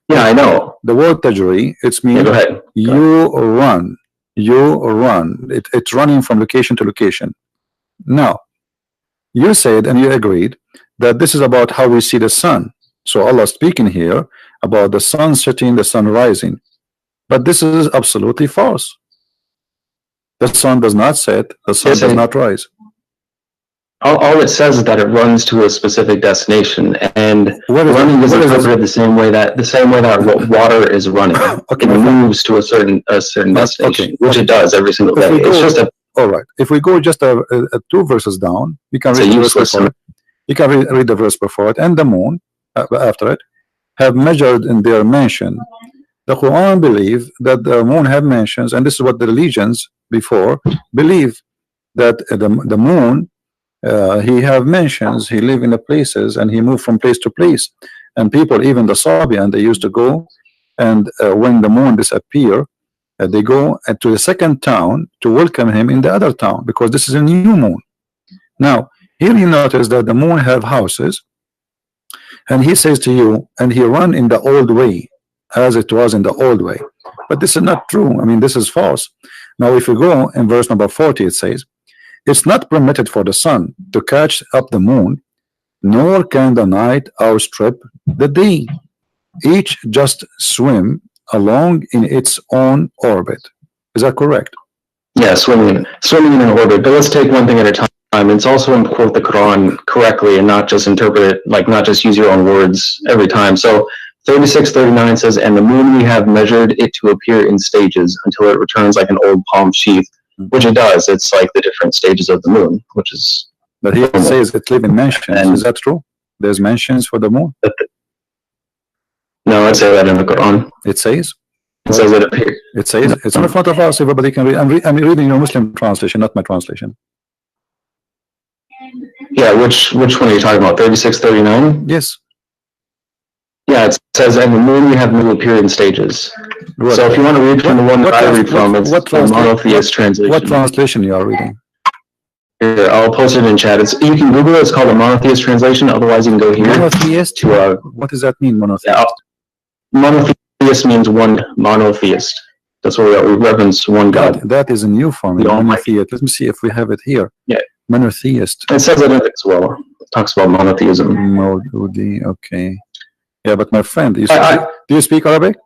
Yeah, I know. The word tajri, it's means Go ahead. you run. It's running from location to location. Now, you said and you agreed that this is about how we see the sun. So Allah speaking here about the sun setting, the sun rising. But this is absolutely false. The sun does not set, the sun does not rise. All it says is that it runs to a specific destination, and running is interpreted the same way that water is running. Okay, it moves to a certain destination, which it does every single day. It's just a all right. If we go just two verses down, you can read the verse before it. You can read the verse before it, and the moon after it have measured in their mention. The Quran believe that the moon have mentions, and this is what the religions before believe, that the moon he have mentions, he live in the places and he moved from place to place, and people, even the Sabian, they used to go, and when the moon disappear, they go to the second town to welcome him in the other town, because this is a new moon. Now here you notice that the moon have houses, and he says to you, and he run in the old way as it was in the old way. But this is not true. I mean, this is false. Now if we go in verse number 40, it says, it's not permitted for the sun to catch up the moon, nor can the night outstrip the day. Each just swim along in its own orbit. Is that correct? Yeah, swimming in an orbit. But let's take one thing at a time. It's also important to quote the Quran correctly and not just interpret it, like not just use your own words every time. So 36:39 says, and the moon we have measured it to appear in stages until it returns like an old palm sheath, which it does. It's like the different stages of the moon, which is. But here it says it live in mansions. Is that true? There's mansions for the moon? No, I'd say that in the Quran. It says? It says it appears. It says it's in front of us. Everybody can read. I'm reading your Muslim translation, not my translation. Yeah, which one are you talking about? 36:39? Yes. Yeah, it says, and the moon we have new appear in stages. What? So if you want to read from the one that I read from, it's the monotheist translation. What translation you are reading? Here, I'll post it in chat. You can Google it. It's called the monotheist translation. Otherwise, you can go here. Monotheist? To what does that mean, monotheist? Yeah, monotheist means one monotheist. That's where we reverence one God. That is a new form. Monotheist. Let me see if we have it here. Yeah. Monotheist. It says it as well. It talks about monotheism. Okay. Yeah, but my friend, do you speak Arabic?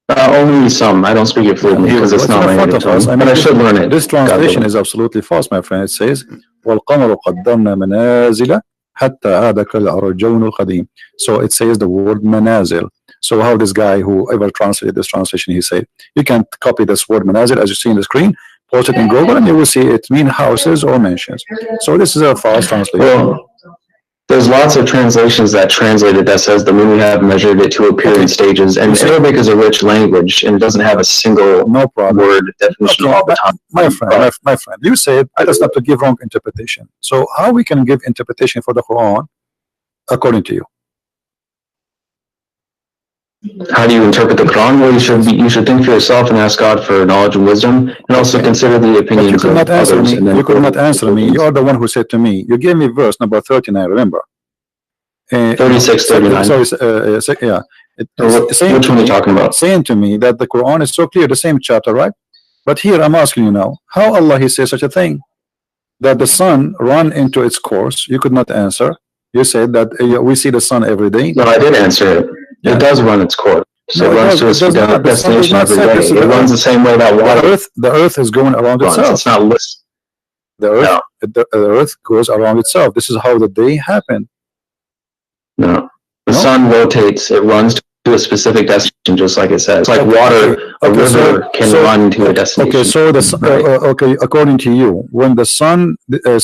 Only some. I don't speak it fluently because it's not my native tongue. But I should learn it. This translation is absolutely false, my friend. It says, وَالْقَمَرُ قَدَّرْنَا مَنَازِلَ حَتَّى عَادَ كَالْأَرْجَوْنُ الْقَدِيمِ. So it says the word manazil. So how this guy, whoever translated this translation, he said, you can copy this word manazil as you see in the screen, post it in Google, and you will see it mean houses or mansions. So this is a false translation. Well, there's lots of translations that translate it that says the moon we have measured it to appear in stages, and Arabic is a rich language and it doesn't have a single word definition all the time. My friend, you said us not to give wrong interpretation. So how we can give interpretation for the Quran according to you? How do you interpret the Quran? Well, you should think for yourself and ask God for knowledge and wisdom, and also consider the opinions of others. You could not answer me. You are the one who said to me. You gave me verse number 39. Remember? 36:39. Sorry, yeah. Which one are you talking about? Saying to me that the Quran is so clear, the same chapter, right? But here I'm asking you now, how Allah he says such a thing, that the sun run into its course? You could not answer. You said that we see the sun every day. No, I did answer it. Yeah. It does run its course. So it runs to its destination every day. It runs the same way that water. The earth is going around itself. It's not listed. The earth goes around itself. This is how the day happened. No. The sun rotates. It runs to a specific destination, just like it says. It's like water. A river can run to a destination. Okay, so according to you, when the sun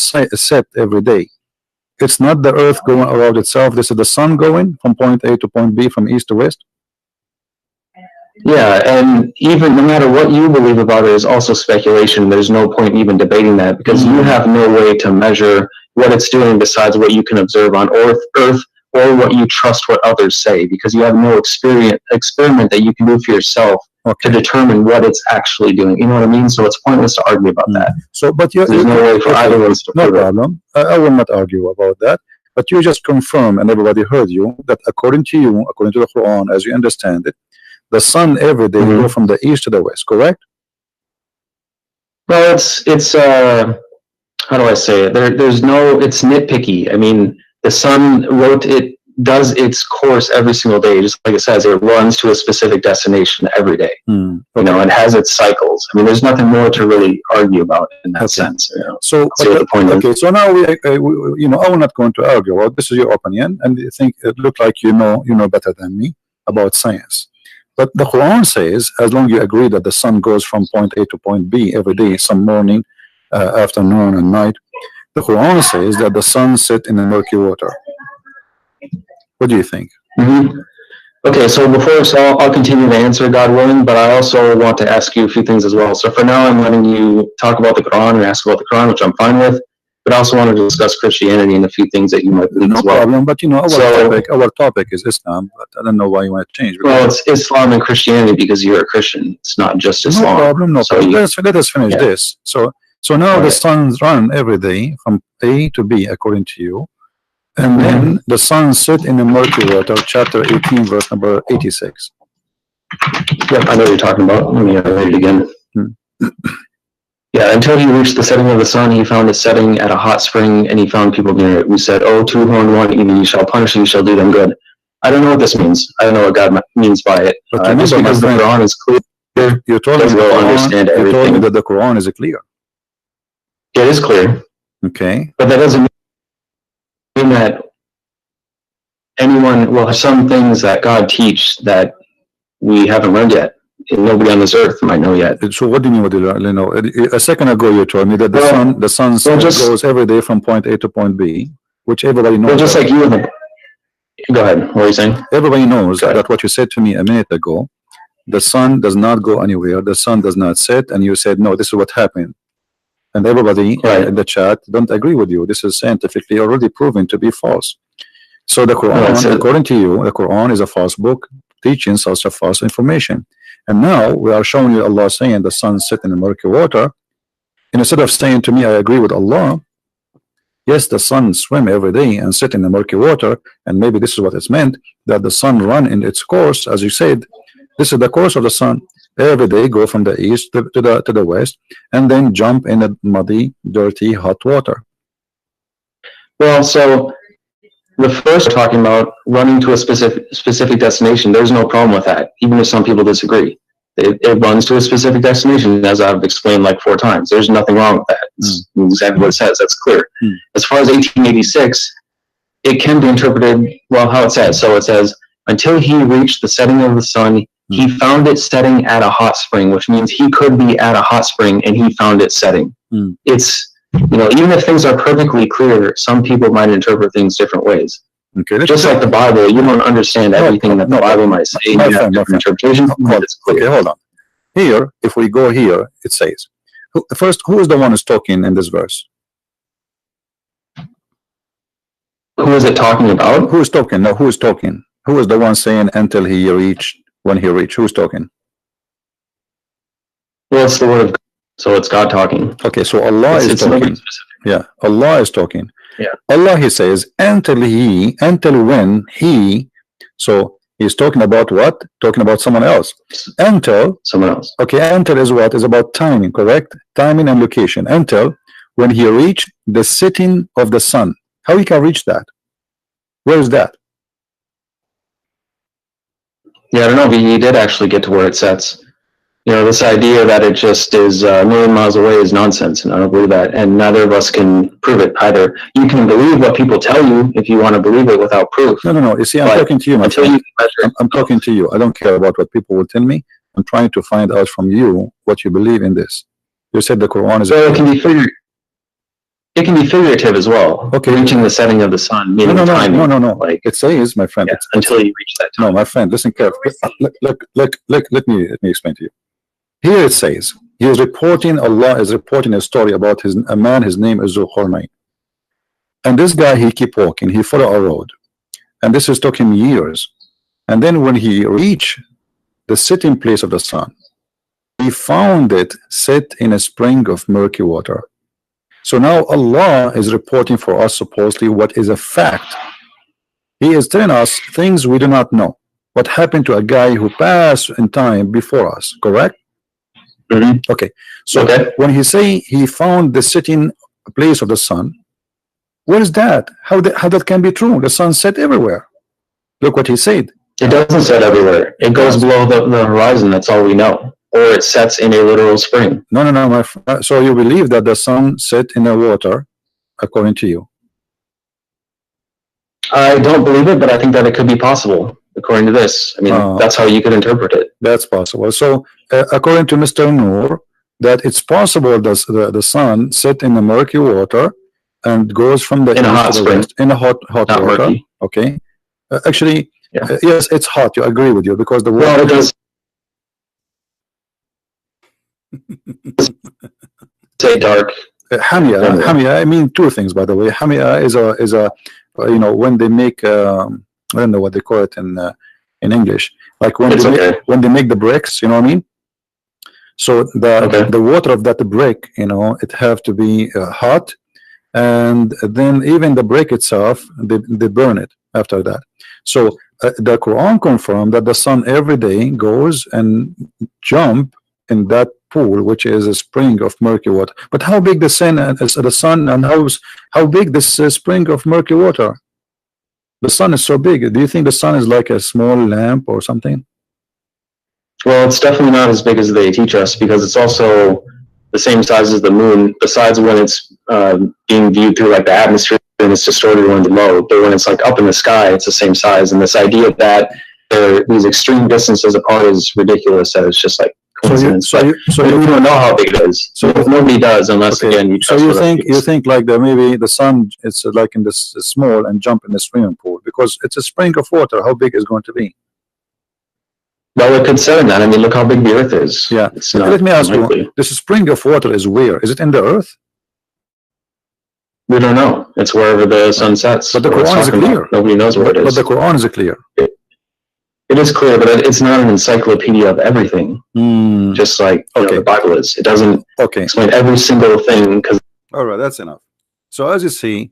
set every day, it's not the earth going around itself. This is the sun going from point A to point B, from east to west. Yeah, and even no matter what you believe about it is also speculation. There's no point even debating that, because you have no way to measure what it's doing besides what you can observe on Earth or what you trust what others say, because you have no experiment that you can do for yourself to determine what it's actually doing. You know what I mean? So it's pointless to argue about that. So, but there's no way for either one to no prove problem. I will not argue about that. But you just confirm, and everybody heard you, that according to you, according to the Quran, as you understand it, the sun every day will go from the east to the west. Correct? Well, it's how do I say it? There's no. It's nitpicky. I mean, the sun does its course every single day, just like it says, it runs to a specific destination every day. You know, and has its cycles. I mean, there's nothing more to really argue about in that sense. You know? So, the point is. So now we, you know, I'm not going to argue. Well, this is your opinion, and you think it looked like you know better than me about science. But the Quran says, as long as you agree that the sun goes from point A to point B every day, some morning, afternoon, and night, the Quran says that the sun sets in the murky water. What do you think? Okay, so I'll continue to answer, God willing, but I also want to ask you a few things as well. So for now, I'm letting you talk about the Quran and ask about the Quran, which I'm fine with, but I also wanted to discuss Christianity and a few things that you might believe as well. No problem, but you know, our topic is Islam, but I don't know why you want to change. Well, it's Islam and Christianity because you're a Christian. It's not just Islam. No problem, no problem. Let us finish this. So now the suns run every day from A to B, according to you. And then the sun set in the murky water, chapter 18, verse number 86. Yep, I know what you're talking about. Let me read it again. Yeah, until he reached the setting of the sun, he found it setting at a hot spring, and he found people near it. We said, "Oh, two-horned one, either you shall punish, or you shall do them good." I don't know what this means. I don't know what God means by it. Just because the Quran is clear, you told me that the Quran is clear. It is clear. Okay. But that doesn't mean that anyone will have some things that God teach that we haven't learned yet. And nobody on this earth might know yet. So what do you mean? What you know? A second ago you told me that the sun goes every day from point A to point B, which everybody knows. Well, just like you. Go ahead. What were you saying? Everybody knows that what you said to me a minute ago. The sun does not go anywhere. The sun does not set, and you said no. This is what happened. And everybody in the chat don't agree with you. This is scientifically already proven to be false. So the Quran, according to you, the Quran is a false book teaching such a false information. And now we are showing you Allah saying the sun set in the murky water. And instead of saying to me, I agree with Allah, yes, the sun swim every day and sit in the murky water, and maybe this is what it's meant, that the sun run in its course, as you said. This is the course of the sun. Every day go from the east to the west, and then jump in the muddy, dirty, hot water. Well, so the first talking about running to a specific destination, there's no problem with that, even if some people disagree. It runs to a specific destination, as I've explained like 4 times. There's nothing wrong with that. It's exactly what it says. That's clear. As far as 1886, it can be interpreted, well, how it says. So it says, until he reached the setting of the sun, he found it setting at a hot spring, which means he could be at a hot spring and he found it setting. It's, you know, even if things are perfectly clear, some people might interpret things different ways. Okay, just like the Bible, you don't understand everything that the Bible might say. You have different interpretations. Okay, hold on. Here, if we go here, it says, first, who is the one who's talking in this verse? Who is it talking about? Who is talking? No, who is talking? Who is the one saying until he reached, when he reached? Who's talking? Well, it's the word of God. So it's God talking. Okay, so Allah is talking. Yeah, Allah is talking. Yeah. Allah, he says, until when he, so he's talking about what? Talking about someone else. Until someone else. Okay, until is what? Is about timing, correct? Timing and location. Until when he reached the setting of the sun. How he can reach that? Where is that? Yeah, I don't know, but he did actually get to where it sets. You know, this idea that it just is a million miles away is nonsense, and I don't believe that, and neither of us can prove it either. You can believe what people tell you if you want to believe it without proof. No. You see, I'm talking to you, my friend. I'm talking to you. I don't care about what people will tell me. I'm trying to find out from you what you believe in this. You said the Quran is... Well, it can be figurative as well. Okay. Reaching the setting of the sun, meaning timing. No. Like, it says, my friend. Yeah, until you reach that time. No, my friend, listen carefully. Let me explain to you. Here it says, Allah is reporting a story about a man, his name is Zulqarnain. And this guy, he keep walking, he follow a road. and this is took him years. And then when he reached the sitting place of the sun, he found it set in a spring of murky water. So now Allah is reporting for us supposedly what is a fact. He is telling us things we do not know. What happened to a guy who passed in time before us, correct? Okay. So when he say he found the sitting place of the sun, what is that? How that can be true? The sun set everywhere. Look what he said. It doesn't set everywhere. It goes below the horizon. That's all we know. Or it sets in a literal spring. No, my friend. So you believe that the sun set in the water, according to you? I don't believe it, but I think that it could be possible, according to this. I mean, that's how you could interpret it. That's possible. So, according to Mr. Noor, that it's possible that the sun set in the murky water and goes from the in a hot spring, west, in a hot water. Murky. Okay. Actually, yes, it's hot. You agree with you because the water. Well, it does say dark. Hamia. I mean two things, by the way. Hamia is a you know, when they make I don't know what they call it in English, like when they make the bricks, you know what I mean? So the water of that brick, you know, it have to be hot, and then even the brick itself, they burn it after that. So the Quran confirmed that the sun every day goes and jump in that pool, which is a spring of murky water. But how big the sun and how big this spring of murky water? The sun is so big. Do you think the sun is like a small lamp or something? Well, it's definitely not as big as they teach us, because it's also the same size as the moon, besides when it's being viewed through like the atmosphere and it's distorted when below. But when it's like up in the sky, it's the same size. And this idea that these extreme distances apart is ridiculous. That it's just like coincidence. So we don't know how big it is. So nobody does, unless again you. So you think like maybe the sun it's like in this small and jump in the swimming pool because it's a spring of water. How big is it going to be? Well, it could say that. I mean, look how big the earth is. Yeah. Let me ask you, this spring of water is where? Is it in the earth? We don't know. It's wherever the sun sets. But the Quran is clear. Nobody knows where it is. But the Quran is clear. It is clear, but it's not an encyclopedia of everything. Just like the Bible is. It doesn't explain every single thing. All right, that's enough. So as you see,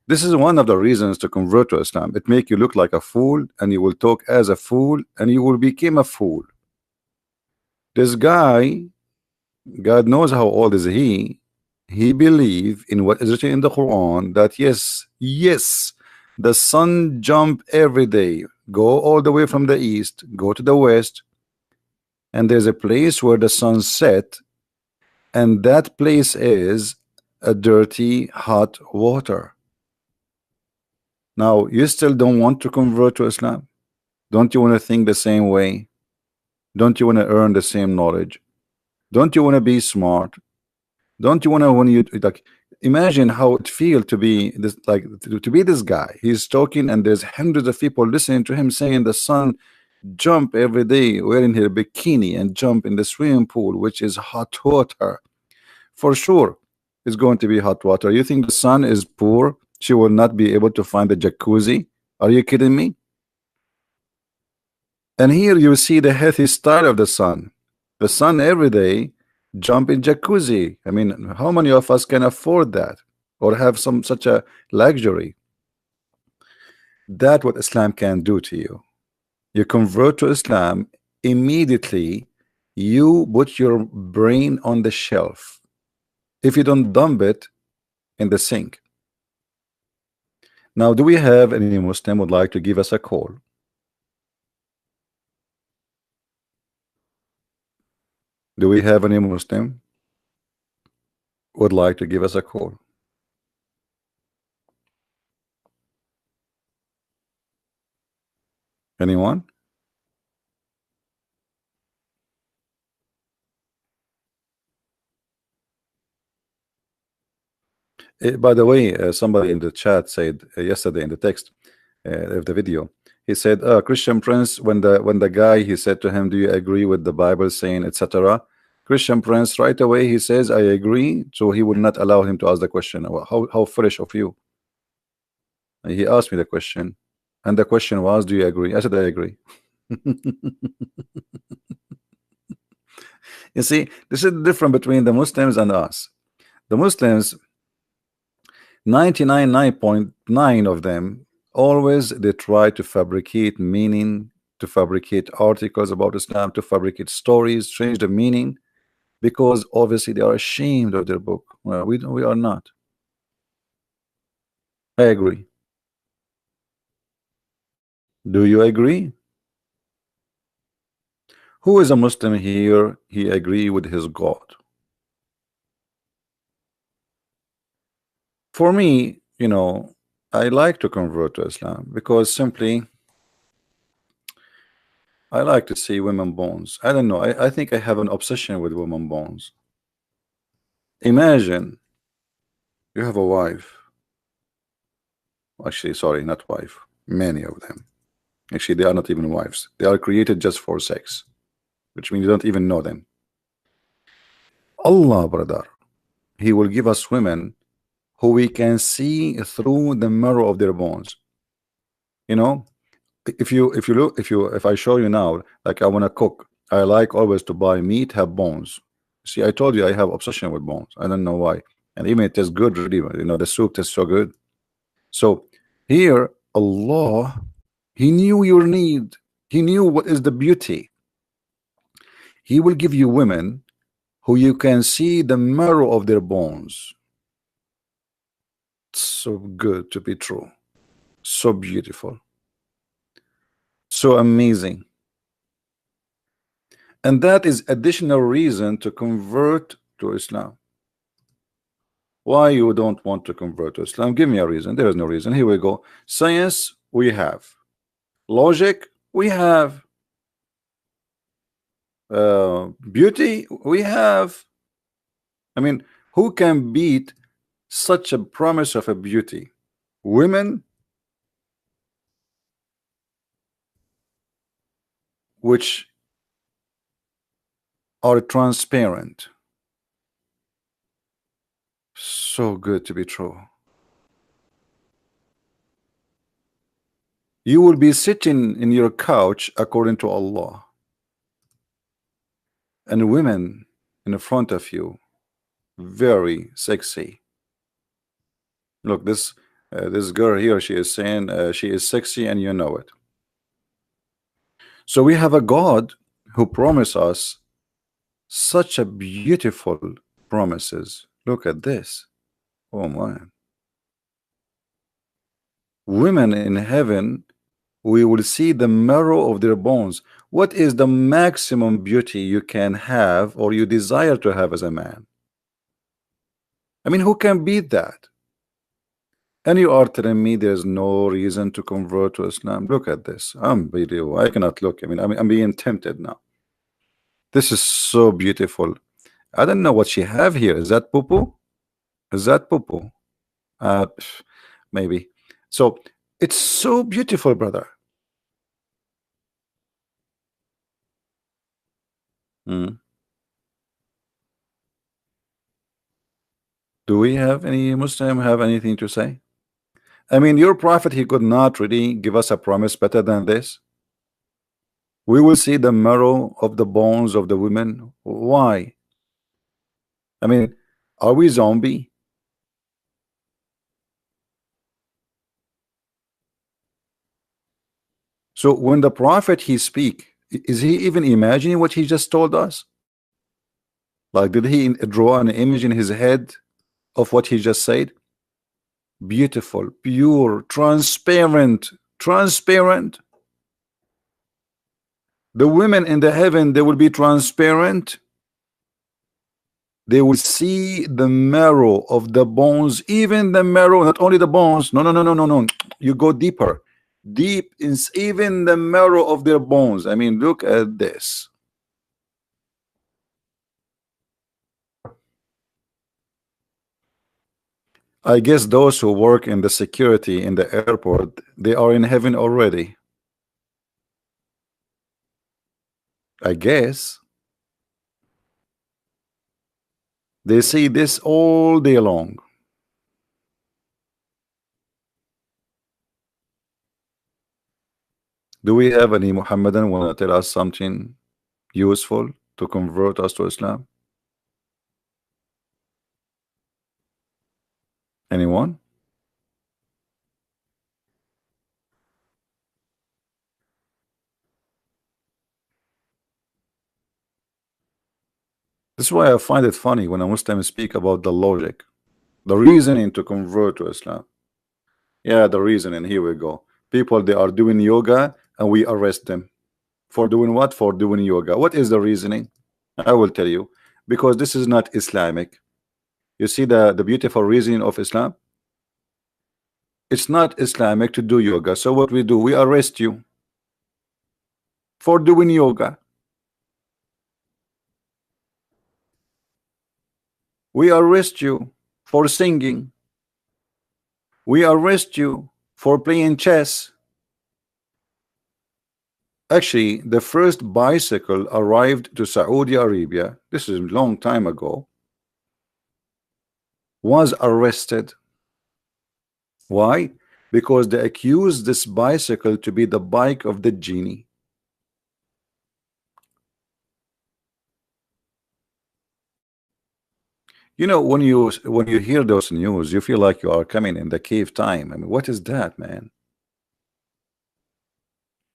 this is one of the reasons to convert to Islam. It make you look like a fool, and you will talk as a fool, and you will become a fool. This guy, God knows how old is he. He believe in what is written in the Quran that yes, the sun jump every day, go all the way from the east, go to the west, and there's a place where the sun set, and that place is a dirty hot water. Now you still don't want to convert to Islam? Don't you want to think the same way? Don't you want to earn the same knowledge? Don't you want to be smart? Don't you want to, when you like, imagine how it feels to be this, like to be this guy. He's talking and there's hundreds of people listening to him saying the sun jump every day wearing her bikini and jump in the swimming pool, which is hot water. For sure it's going to be hot water. You think the sun is poor? She will not be able to find the jacuzzi? Are you kidding me? And here you see the healthy style of the sun. The sun every day jump in jacuzzi. I mean, how many of us can afford that or have such a luxury? That's what Islam can do to you. You convert to Islam, immediately you put your brain on the shelf if you don't dump it in the sink. Now, do we have any Muslim would like to give us a call? Do we have any Muslim would like to give us a call? Anyone? By the way, somebody in the chat said yesterday in the text of the video, he said, Christian Prince, when the guy, he said to him, do you agree with the Bible saying, etc.? Christian Prince right away he says, I agree. So he would not allow him to ask the question. How foolish of you. He asked me the question. And the question was, do you agree? I said, I agree. You see, this is the difference between the Muslims and us. The Muslims, 99.9% of them, always they try to fabricate meaning, to fabricate articles about Islam, to fabricate stories, change the meaning, because obviously they are ashamed of their book. Well, we are not. I agree. Do you agree? Who is a Muslim here? He agree with his God. For me, you know, I like to convert to Islam because simply I like to see women bones. I don't know. I think I have an obsession with women bones. Imagine you have a wife. Actually, sorry, not wife. Many of them. Actually, they are not even wives. They are created just for sex, which means you don't even know them. Allah, brother, He will give us women who we can see through the marrow of their bones. You know, if I show you now, like I want to cook, I like always to buy meat have bones. See, I told you I have obsession with bones. I don't know why, and even it tastes good. Really, you know, the soup tastes so good. So here, Allah, He knew your need. He knew what is the beauty. He will give you women who you can see the marrow of their bones. So good to be true. So beautiful. So amazing. And that is additional reason to convert to Islam. Why you don't want to convert to Islam? Give me a reason. There is no reason. Here we go. Science, we have. Logic, we have. Beauty, we have. I mean, who can beat such a promise of a beauty? Women which are transparent. So good to be true. You will be sitting in your couch according to Allah, and women in front of you, very sexy. Look, this girl here, she is saying she is sexy, and you know it. So we have a God who promised us such a beautiful promises. Look at this. Oh man. Women in heaven, we will see the marrow of their bones. What is the maximum beauty you can have or you desire to have as a man? I mean, who can beat that? And you are telling me there's no reason to convert to Islam. Look at this. I cannot look. I mean, I'm being tempted now. This is so beautiful. I don't know what she have here. Is that poo-poo? Is that poo-poo? Maybe. So it's so beautiful, brother. Mm. Do we have any Muslim have anything to say? I mean, your prophet, he could not really give us a promise better than this. We will see the marrow of the bones of the women. Why? I mean, are we zombie? So when the prophet he speak, is he even imagining what he just told us? Like, did he draw an image in his head of what he just said? Beautiful, pure, transparent. The women in the heaven, they will be transparent. They will see the marrow of the bones, even the marrow, not only the bones. No. You go deeper. Deep is even the marrow of their bones. I mean, look at this. I guess those who work in the security in the airport, they are in heaven already. I guess. They see this all day long. Do we have any Muhammadan want to tell us something useful to convert us to Islam? Anyone? This is why I find it funny when a Muslim speak about the logic, the reasoning to convert to Islam. Yeah, the reasoning, here we go. People, they are doing yoga and we arrest them. For doing what? For doing yoga. What is the reasoning? I will tell you. Because this is not Islamic. You see the beautiful reasoning of Islam? It's not Islamic to do yoga. So what we do? We arrest you for doing yoga. We arrest you for singing. We arrest you for playing chess. Actually, the first bicycle arrived to Saudi Arabia, this is a long time ago, was arrested. Why? Because they accused this bicycle to be the bike of the genie. You know, when you hear those news, you feel like you are coming in the cave time. I mean, what is that, man?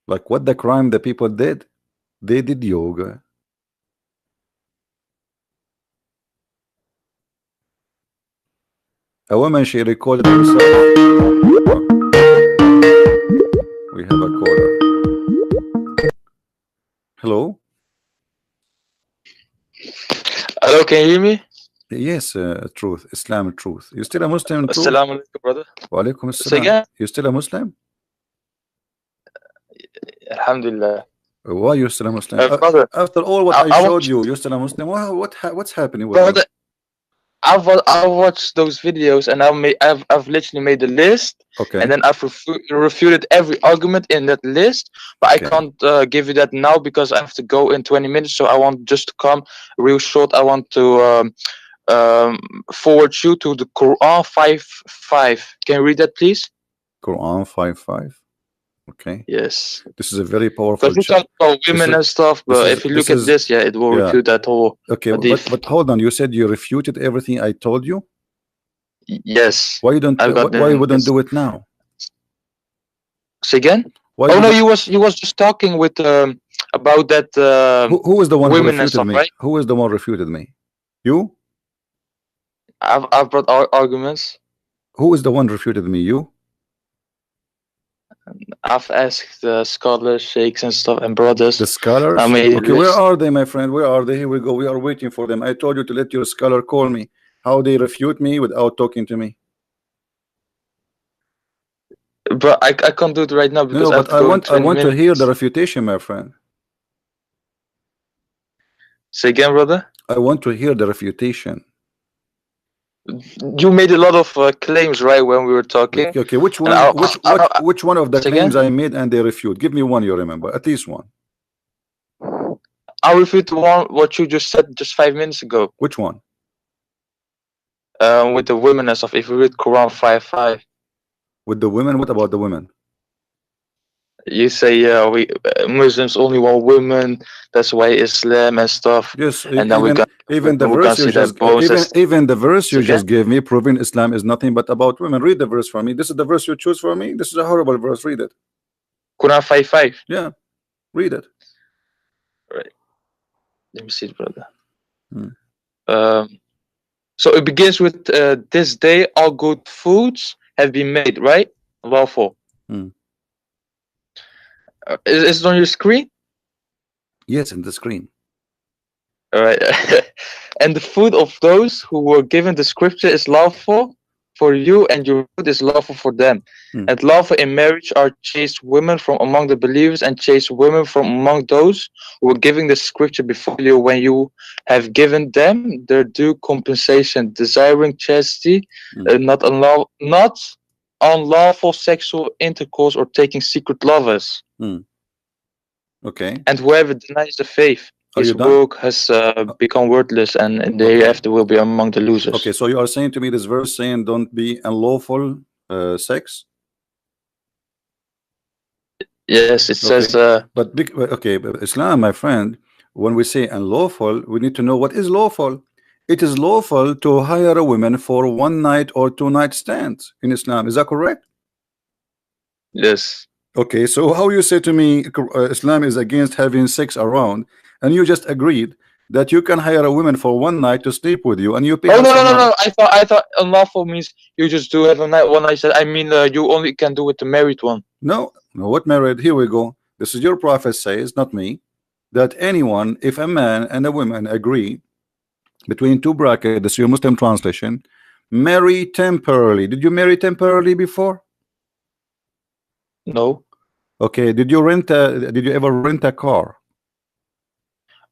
Like what the crime the people did? They did yoga. A woman, she recorded herself. We have a caller. Hello? Hello, can you hear me? Yes, truth, Islam, truth. You still a Muslim? Assalamu alaikum, brother. Wa alaikum Say assalam. again? You still a Muslim? Alhamdulillah. Why you still a Muslim? Brother, After all what I showed you, you're still a Muslim. What's happening with brother, you? I've watched those videos and I've literally made a list, Okay. and then I've refuted every argument in that list. But Okay. I can't give you that now because I have to go in 20 minutes. So I want just to come real short. I want to forward you to the Quran 5:5. Can you read that, please? Quran 5:5. Okay. Yes. This is a very powerful Because we talk about women and stuff, but if you look at this, yeah, it will refute that whole. Okay, but hold on. You said you refuted everything I told you. Yes. Why you don't? Why you wouldn't do it now? Say again? Why oh no, you was just talking with about that. Who is the one who refuted stuff, me? right? Who is the one refuted me? You? I've brought arguments. Who is the one refuted me? You? I've asked scholars, sheikhs, and stuff, and brothers. The scholars? Okay, where are they, my friend? Where are they? Here we go. We are waiting for them. I told you to let your scholar call me. How they refute me without talking to me? But I can't do it right now because I want to hear the refutation, my friend. Say again, brother. I want to hear the refutation. You made a lot of claims, right, when we were talking. Okay, which one? Which one of the claims I made and they refute? Give me one you remember, at least one. I'll refute the one what you just said just 5 minutes ago. Which one? With the women and stuff. If you read Quran 5:5. With the women, what about the women? You say we Muslims only want women. That's why Islam and stuff. Yes, and then even the verse you just even the verse you just gave me proving Islam is nothing but about women. Read the verse for me. This is the verse you choose for me. This is a horrible verse. Read it. Quran 5:5. Yeah, read it. Right. Let me see it, brother. So it begins with this day all good foods have been made, right? Lawful. Is it on your screen? Yes, in the screen. All right. And the food of those who were given the scripture is lawful for you, and your food is lawful for them. And lawful in marriage are chaste women from among the believers, and chaste women from among those who were giving the scripture before you, when you have given them their due compensation, desiring chastity, not unlawful sexual intercourse or taking secret lovers. Okay. And whoever denies the faith, his work has become worthless, and the hereafter will be among the losers. Okay, so you are saying to me this verse saying don't be unlawful sex? Yes, it says. Okay, but Islam, my friend, when we say unlawful, we need to know what is lawful. It is lawful to hire a woman for 1 night or 2 night stands in Islam. Is that correct? Yes. Okay, so how you say to me Islam is against having sex around, and you just agreed that you can hire a woman for 1 night to sleep with you, and you pay Oh her no, some no, no, money. no! I thought unlawful means you just do it one night. I mean, you only can do it the married one. No, no, what married? Here we go. This is your prophet says, not me, that anyone, if a man and a woman agree between two brackets, this is your Muslim translation, marry temporarily. Did you marry temporarily before? No. Okay, did you ever rent a car?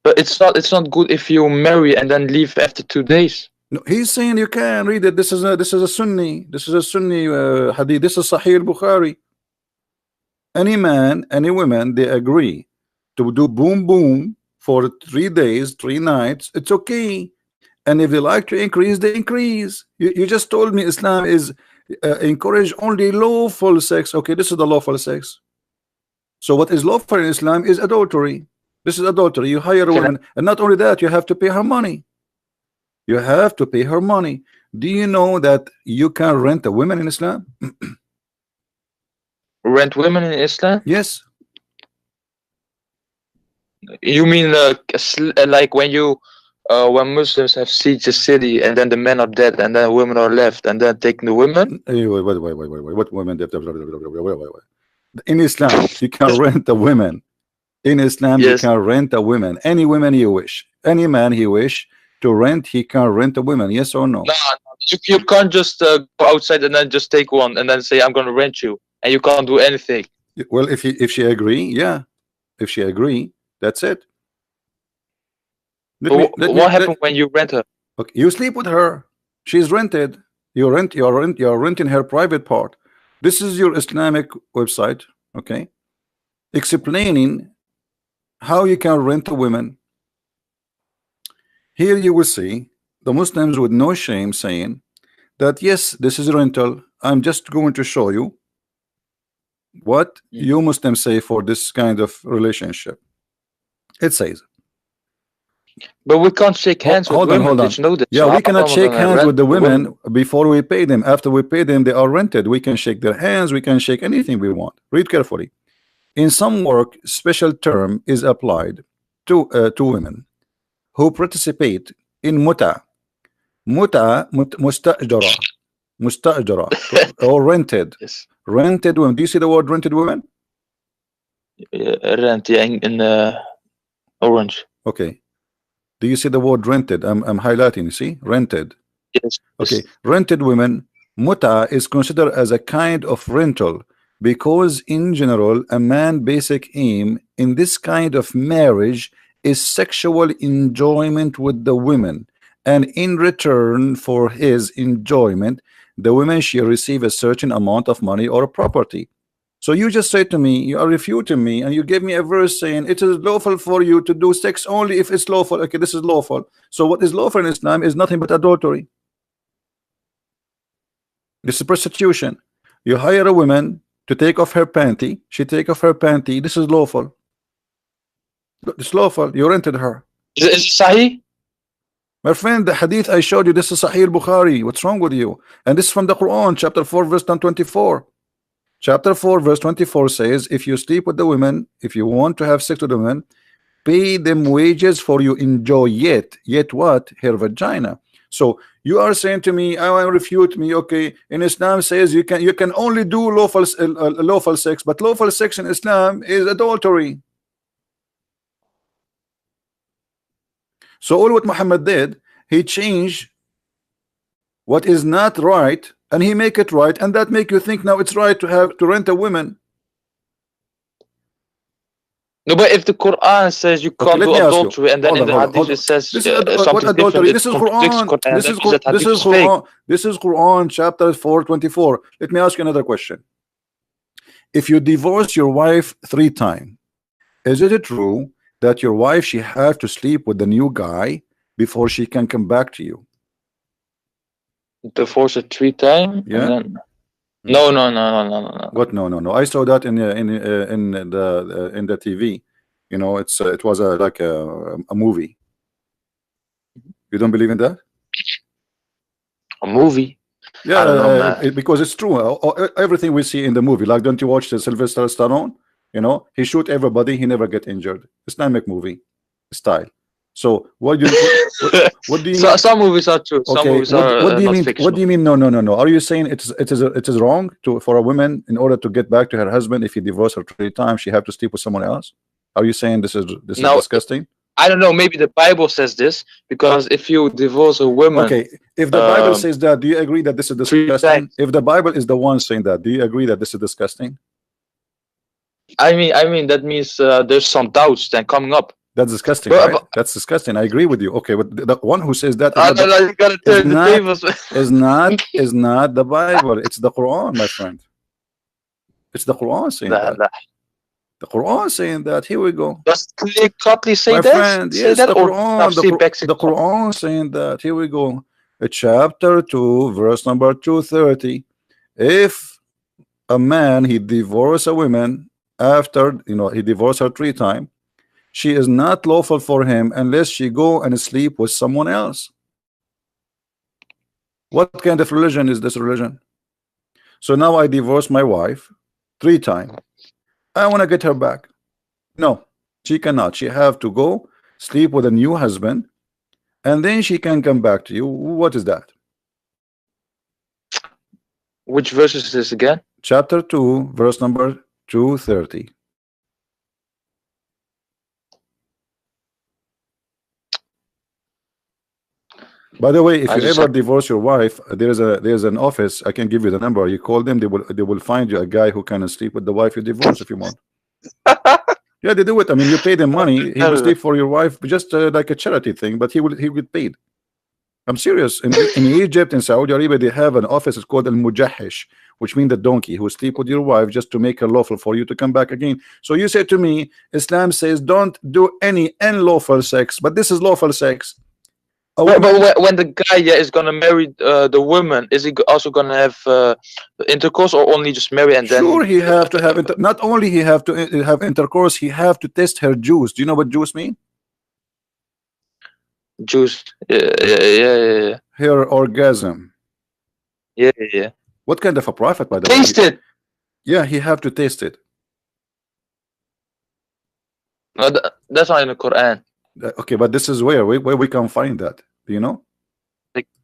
But it's not good if you marry and then leave after 2 days. No, he's saying you can read it. This is a Sunni. This is a Sunni hadith. This is Sahih Bukhari. Any man, any woman, they agree to do boom boom for 3 days, 3 nights. It's okay. And if they like to increase, they increase. You just told me Islam is encourage only lawful sex. Okay, this is the lawful sex. So what is lawful in Islam is adultery. This is adultery. You hire a woman, and not only that, you have to pay her money. You have to pay her money. Do you know that you can rent a woman in Islam? Rent women in Islam? Yes. You mean like when Muslims have sieged a city and then the men are dead and then women are left and then taking the women? Wait. What women? In Islam, you can rent a woman. In Islam, Yes. you can rent a woman. Any woman you wish. Any man he wish to rent, he can rent a woman. Yes or no? No, you can't just go outside and then just take one and then say I'm gonna rent you, and you can't do anything. Well, if she agree, yeah. If she agree, that's it. What happened when you rent her? Okay, you sleep with her. She's rented. You're renting her private part. This is your Islamic website, okay? Explaining how you can rent a woman. Here you will see the Muslims with no shame saying that yes, this is rental. I'm just going to show you what you Muslims say for this kind of relationship. It says, but we can't shake hands with women. Hold on. Did you know that? Yeah, So we cannot how shake am I gonna hands rent with the women women? before we pay them. After we pay them, they are rented. We can shake their hands. We can shake anything we want. Read carefully. In some work, special term is applied to women who participate in muta mustajara or rented. Yes. Rented women. Do you see the word rented women? Rent, yeah, in orange. Okay. Do you see the word rented? I'm highlighting. You see, rented. Yes. Okay, rented women. Muta is considered as a kind of rental because in general a man's basic aim in this kind of marriage is sexual enjoyment with the women, and in return for his enjoyment the women shall receive a certain amount of money or property. So you just say to me, you are refuting me, and you give me a verse saying it is lawful for you to do sex only if it's lawful. Okay, this is lawful. So what is lawful in Islam is nothing but adultery. This is prostitution. You hire a woman to take off her panty. She take off her panty. This is lawful. It's lawful. You rented her. Is it Sahih? My friend, the hadith I showed you, this is Sahih Bukhari. What's wrong with you? And this is from the Quran, chapter 4, verse 24. Chapter 4, verse 24 says, if you sleep with the women, if you want to have sex with the women, pay them wages for you enjoy yet what? Her vagina. So you are saying to me, I will refute me. Okay, in Islam says you can only do lawful sex, but lawful sex in Islam is adultery. So all what Muhammad did, he changed what is not right and he make it right, and that make you think now it's right to rent a woman. No, but if the Quran says you can't do adultery, and then in the hadith it says something different, this is Quran. This is Quran chapter 4:24. Let me ask you another question. If you divorce your wife 3 times, is it true that your wife she have to sleep with the new guy before she can come back to you? Divorce it 3 times? Yeah. And then... No, no, no, no, no, no, no. What? No, no, no. I saw that in the TV. You know, it was like a movie. You don't believe in that? A movie? Yeah, I don't know, man. because it's true. Everything we see in the movie, like, don't you watch the Sylvester Stallone? You know, he shoot everybody, he never get injured. Islamic movie style. So what do you what do you mean? Some movies are true. Some Okay, movies are what do you not mean? fictional. What do you mean? No, no, no, no. Are you saying it is wrong for a woman, in order to get back to her husband, if he divorced her 3 times, she have to sleep with someone else? Are you saying this is Now, disgusting? I don't know. Maybe the Bible says this, because if you divorce a woman, Okay, if the Bible says that, do you agree that this is 3 disgusting? times. If the Bible is the one saying that, do you agree that this is disgusting? I mean that means there's some doubts then coming up. That's disgusting, But- right? That's disgusting. I agree with you. Okay, but the one who says that I don't know, you gotta turn the tables. is not the Bible. It's the Quran, my friend. It's the Quran saying Nah, that. nah. The Quran saying that. Here we go. Does clear cutly say My that? friend, Say yes, that, the or Quran, the Quran saying that. Here we go. Chapter 2, verse number 230. If a man, he divorced a woman after, you know, he divorced her 3 times, she is not lawful for him unless she go and sleep with someone else. What kind of religion is this religion? So now I divorced my wife 3 times. I want to get her back. No, she cannot. She have to go sleep with a new husband, and then she can come back to you. What is that? Which verse is this again? Chapter 2, verse number 230. By the way, if you ever divorce your wife, there's an office. I can give you the number. You call them, they will find you a guy who can sleep with the wife you divorce if you want. Yeah, they do it. I mean, you pay them money. He will sleep for your wife, just like a charity thing, but he will get paid. I'm serious. In Egypt, in Saudi Arabia, they have an office. It's called al-mujahish, which means the donkey who sleep with your wife just to make her lawful for you to come back again. So you say to me, Islam says don't do any unlawful sex, but this is lawful sex. But when the guy is gonna marry the woman, is he also gonna have intercourse, or only just marry and then? Sure, he have to have not only he have to have intercourse, he have to test her juice. Do you know what juice mean? Juice. Yeah. Her orgasm. Yeah. What kind of a prophet, by the way? Taste it. Yeah, he have to taste it. No, that's not in the Quran. Okay, but this is where we can find that. Do you know?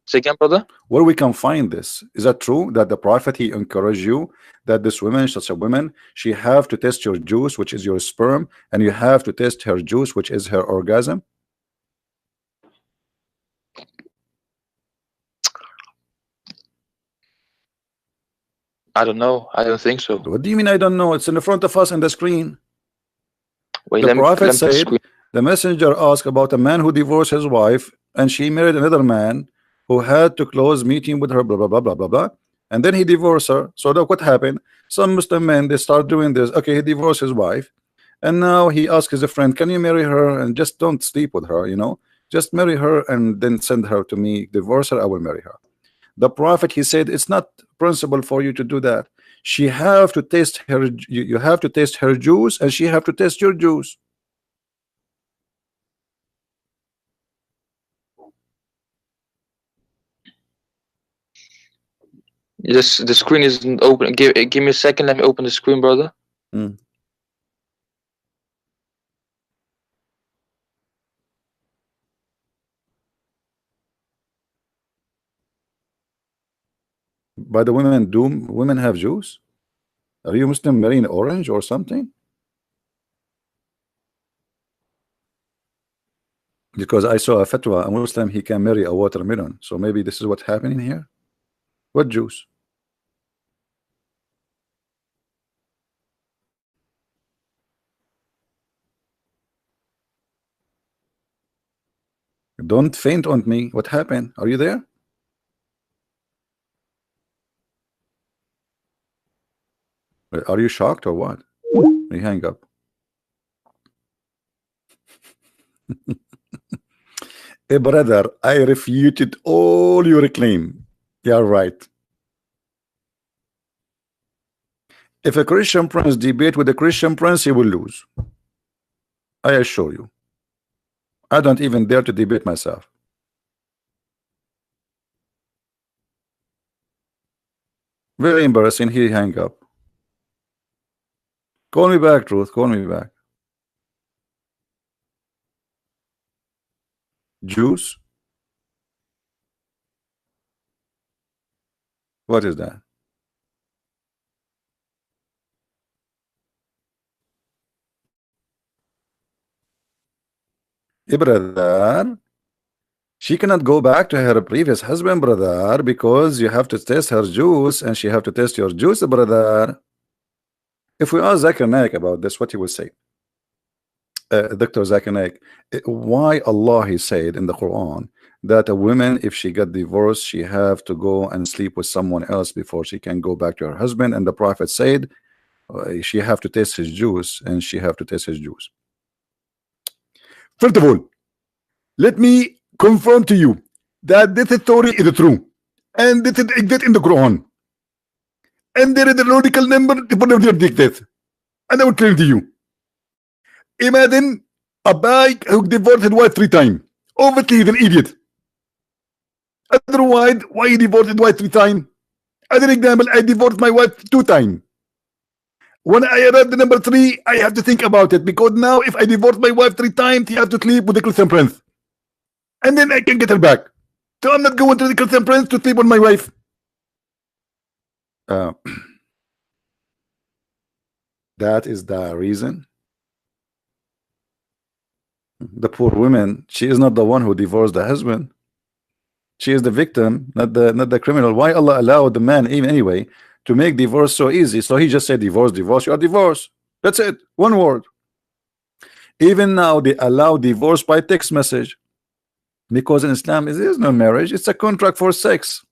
Say again, brother. Where we can find this? Is that true that the prophet, he encouraged you that this woman, such a woman, she have to test your juice, which is your sperm, and you have to test her juice, which is her orgasm? I don't know. I don't think so. What do you mean I don't know? It's in the front of us on the screen. Wait, The prophet said, the messenger asked about a man who divorced his wife and she married another man who had to close meeting with her, blah blah blah blah blah blah, and then he divorced her. So look what happened. Some Muslim men, they start doing this. Okay, he divorced his wife, and now he asks his friend, can you marry her and just don't sleep with her, you know, just marry her and then send her to me. Divorce her, I will marry her. The prophet, he said, it's not principle for you to do that. She have to taste her, you have to taste her juice, and she have to taste your juice. The screen isn't open. Give me a second. Let me open the screen, brother. By the women, do women have juice? Are you Muslim marrying orange or something? Because I saw a fatwa, a Muslim, he can marry a watermelon. So maybe this is what's happening here. What juice? Don't faint on me. What happened? Are you there? Are you shocked or what? You hang up. Hey brother, I refuted all your claim. You are right. If a Christian prince debate with a Christian prince, he will lose. I assure you. I don't even dare to debate myself. Very embarrassing. He hang up. Call me back, Truth. Call me back. Juice? What is that? Brother, she cannot go back to her previous husband, brother, because you have to test her juice and she have to test your juice, brother. If we ask Zacharias about this, what he will say? Dr. Zacharias, why Allah he said in the Quran that a woman, if she got divorced, she have to go and sleep with someone else before she can go back to her husband, and the Prophet said she have to taste his juice and she have to taste his juice. First of all, let me confirm to you that this story is true, and this is exist in the Quran, and there is a logical number to predict this, and I will tell it to you. Imagine a guy who divorced his wife 3 times. Obviously, he's an idiot. Otherwise, why he divorced his wife 3 times? As an example, I divorced my wife 2 times. When I read the number 3, I have to think about it, because now if I divorce my wife 3 times, he has to sleep with the Christian prince, and then I can get her back. So I'm not going to the Christian prince to sleep with my wife. That is the reason. The poor woman, she is not the one who divorced the husband. She is the victim, not the criminal. Why Allah allowed the man even anyway to make divorce so easy? So he just said divorce, divorce, you are divorced. That's it. One word. Even now they allow divorce by text message, because in Islam there is no marriage, it's a contract for sex.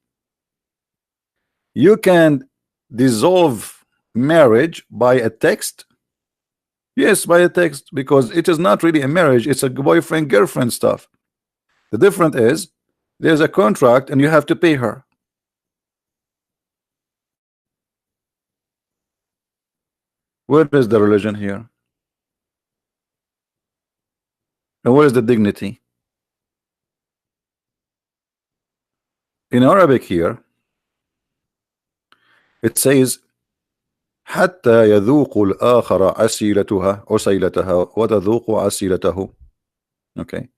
You can dissolve marriage by a text. Yes, by a text, because it is not really a marriage, it's a boyfriend girlfriend stuff. The difference is there's a contract and you have to pay her. Where is the religion here? And where is the dignity? In Arabic here it says حتى يذوق الآخر عسيلتها وتذوق عسيلته. Okay,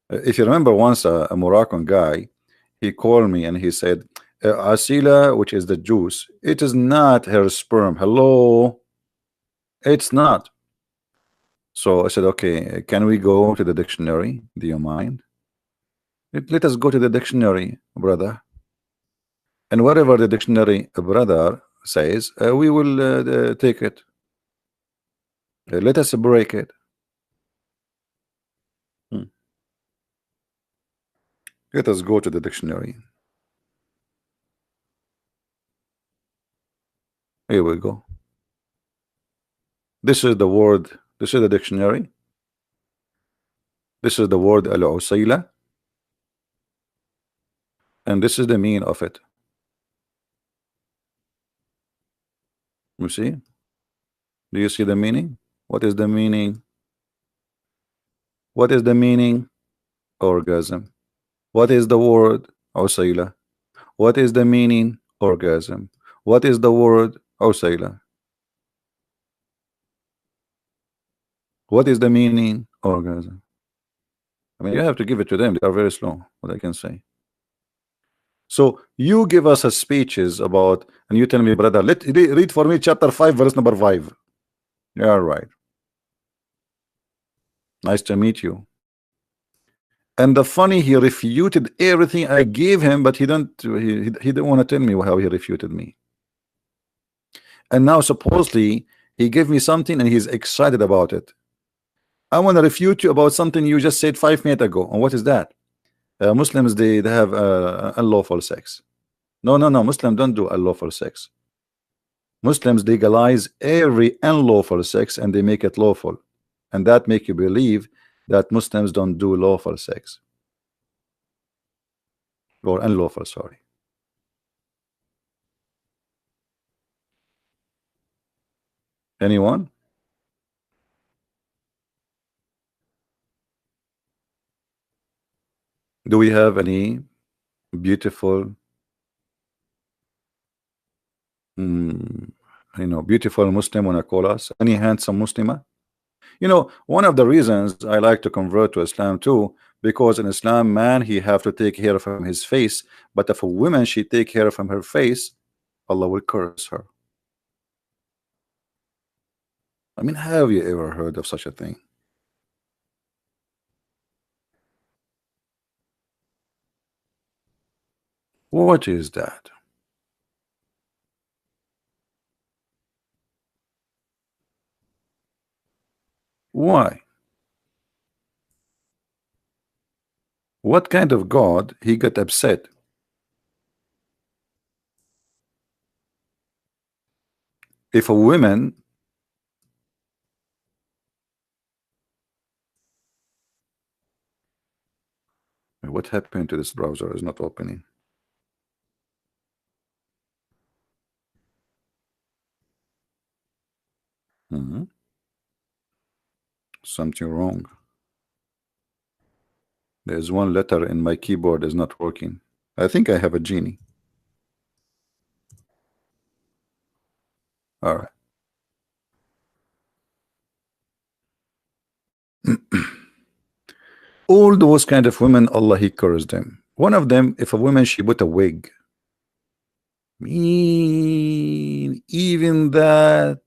if you remember, once a Moroccan guy, he called me and he said asila, which is the juice, it is not her sperm. Hello, it's not. So I said, okay, can we go to the dictionary? Do you mind? Let us go to the dictionary, brother, and whatever the dictionary, brother, says, we will take it. Let us break it. Let us go to the dictionary. Here we go. This is the word. This is the dictionary. This is the word al-usayla, and this is the meaning of it. You see? Do you see the meaning? What is the meaning? What is the meaning? Orgasm. What is the word? Usayla. What is the meaning? Orgasm. What is the word? Usayla. What is the meaning? Orgasm. I mean, you have to give it to them. They are very slow, what I can say. So you give us a speeches about, and you tell me, brother, read for me chapter 5, verse number 5. Yeah, right. Nice to meet you. And the funny, he refuted everything I gave him, but he didn't want to tell me how he refuted me. And now supposedly he gave me something and he's excited about it. I want to refute you about something you just said 5 minutes ago. And what is that? Muslims, they have unlawful sex. No, Muslims don't do unlawful sex. Muslims legalize every unlawful sex and they make it lawful, and that make you believe that Muslims don't do lawful sex, or unlawful, sorry. Anyone? Do we have any beautiful, beautiful Muslim wanna call us? Any handsome Muslima? One of the reasons I like to convert to Islam too, because in Islam, man, he have to take hair from his face, but if a woman she take hair from her face, Allah will curse her. I mean, have you ever heard of such a thing? What is that? Why? What kind of God he got upset? If a woman what happened to this browser is not opening? Something wrong. There's one letter in my keyboard is not working. I think I have a genie. All right. All those kind of women, Allah he cursed them. One of them, if a woman she put a wig, even that.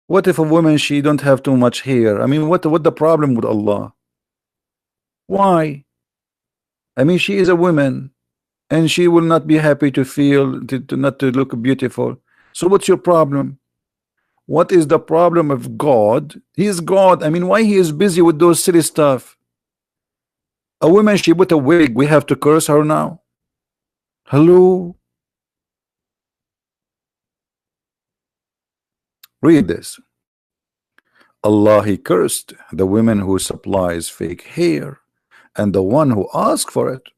What if a woman she don't have too much hair? I mean, what the problem with Allah? Why? I mean, she is a woman, and she will not be happy to feel not to look beautiful. So what's your problem? What is the problem of God? He is God. I mean, why he is busy with those silly stuff? A woman she put a wig, we have to curse her now? Hello? Read this. Allah he cursed the women who supplies fake hair and the one who asks for it.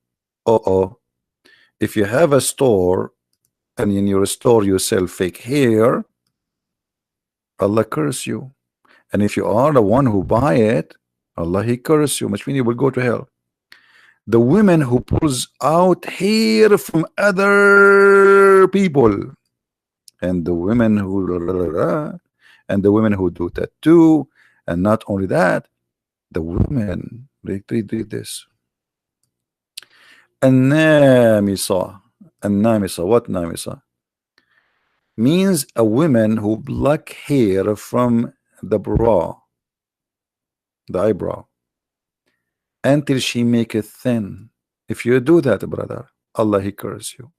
If you have a store and in your store you sell fake hair, Allah curse you. And if you are the one who buy it, Allah he curse you, which means you will go to hell. The women who pulls out hair from other people, and the women who do tattoo, and not only that, the women read this. An-namisa. What namisa? Means a woman who pluck hair from the brow, the eyebrow, until she make it thin. If you do that, brother, Allah he curse you.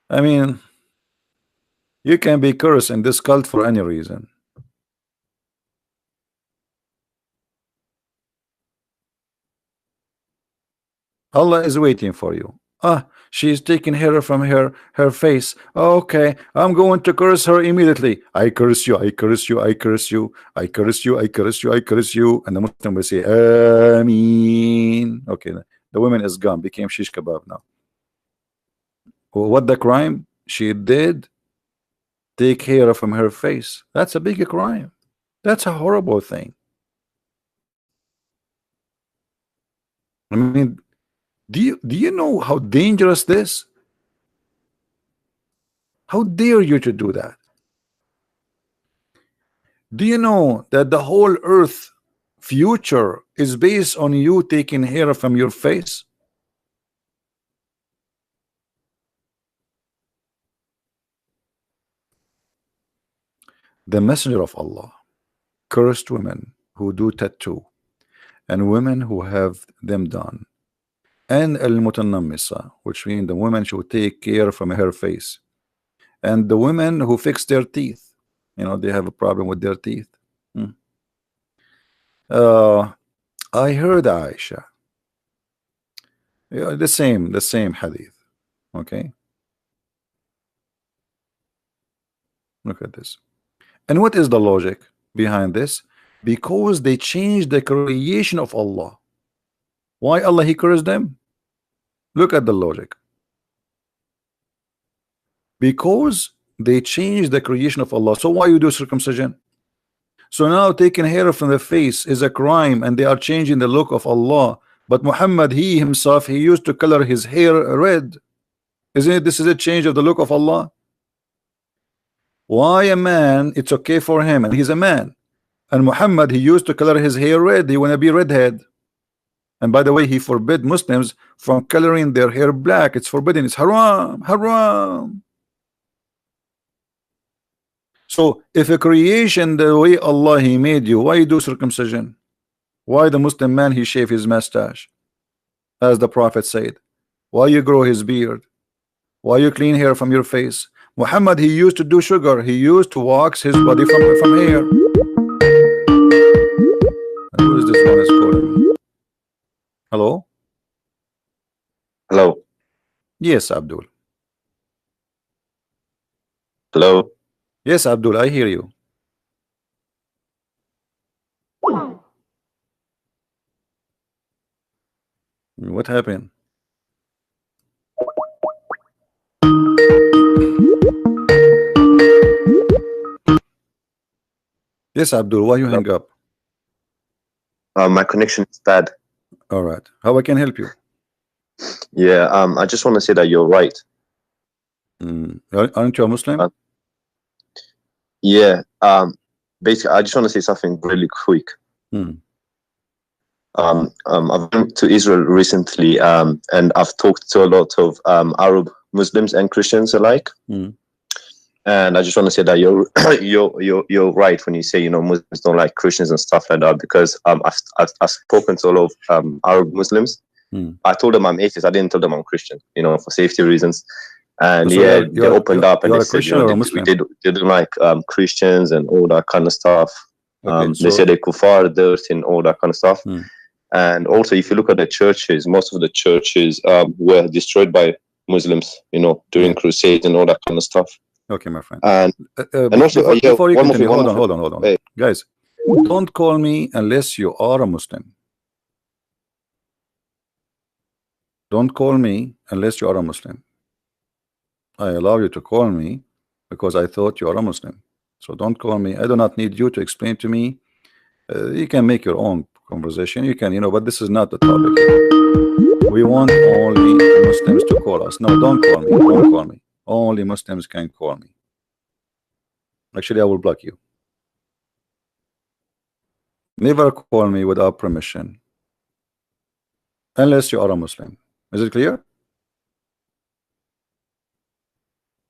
I mean, you can be cursed in this cult for any reason. Allah is waiting for you. She's taking hair from her face. Okay, I'm going to curse her immediately. I curse you, I curse you, I curse you, I curse you, I curse you, I curse you. And the Muslim will say, Ameen. Okay, the woman is gone, became shish kebab now. What the crime? She did take hair from her face. That's a big crime. That's a horrible thing. I mean, do you know how dangerous this? How dare you to do that? Do you know that the whole earth future is based on you taking hair from your face? The messenger of Allah cursed women who do tattoo and women who have them done, and al-mutanammisa, which means the woman should take care from her face, and the women who fix their teeth. They have a problem with their teeth. I heard Aisha, the same hadith. Okay, look at this. And what is the logic behind this? Because they changed the creation of Allah. Why Allah he cursed them? Look at the logic. Because they changed the creation of Allah. So why you do circumcision? So now taking hair from the face is a crime, and they are changing the look of Allah. But Muhammad, he himself, he used to color his hair red. Isn't it? This is a change of the look of Allah. Why a man, it's okay for him, and he's a man. And Muhammad, he used to color his hair red. He want to be redhead. And by the way, he forbid Muslims from coloring their hair black. It's forbidden. It's haram, haram. So if a creation the way Allah he made you, why you do circumcision? Why the Muslim man he shave his mustache, as the Prophet said? Why you grow his beard? Why you clean hair from your face? Muhammad, he used to do sugar. He used to wax his body from hair. And who is this one is calling me? Hello? Hello. Yes, Abdul. Hello. Yes, Abdul, I hear you. What happened? Yes, Abdul, why you hang up? My connection is bad. All right. How I can help you? Yeah. I just want to say that you're right. Aren't you a Muslim? Yeah. Basically, I just want to say something really quick. I've been to Israel recently, and I've talked to a lot of Arab Muslims and Christians alike. And I just want to say that you're right when you say, you know, Muslims don't like Christians and stuff like that, because I've spoken to a lot of Arab Muslims. I told them I'm atheist. I didn't tell them I'm Christian, you know, for safety reasons. And So yeah, they opened up and you're they a said, Christian you know, or a Muslim? they didn't like Christians and all that kind of stuff. Okay, They so said they kuffar, dirt, and all that kind of stuff. And also, if you look at the churches, most of the churches were destroyed by Muslims, you know, during crusades and all that kind of stuff. okay, my friend. And also, before you one more continue, thing, hold on. Hey. Guys, don't call me unless you are a Muslim. Don't call me unless you are a Muslim. I allow you to call me because I thought you are a Muslim. So don't call me. I do not need you to explain to me. You can make your own conversation. You can, you know, but this is not the topic here. We want only Muslims to call us. No, don't call me. Don't call me. Only Muslims can call me. Actually, I will block you. Never call me without permission unless you are a Muslim. Is it clear?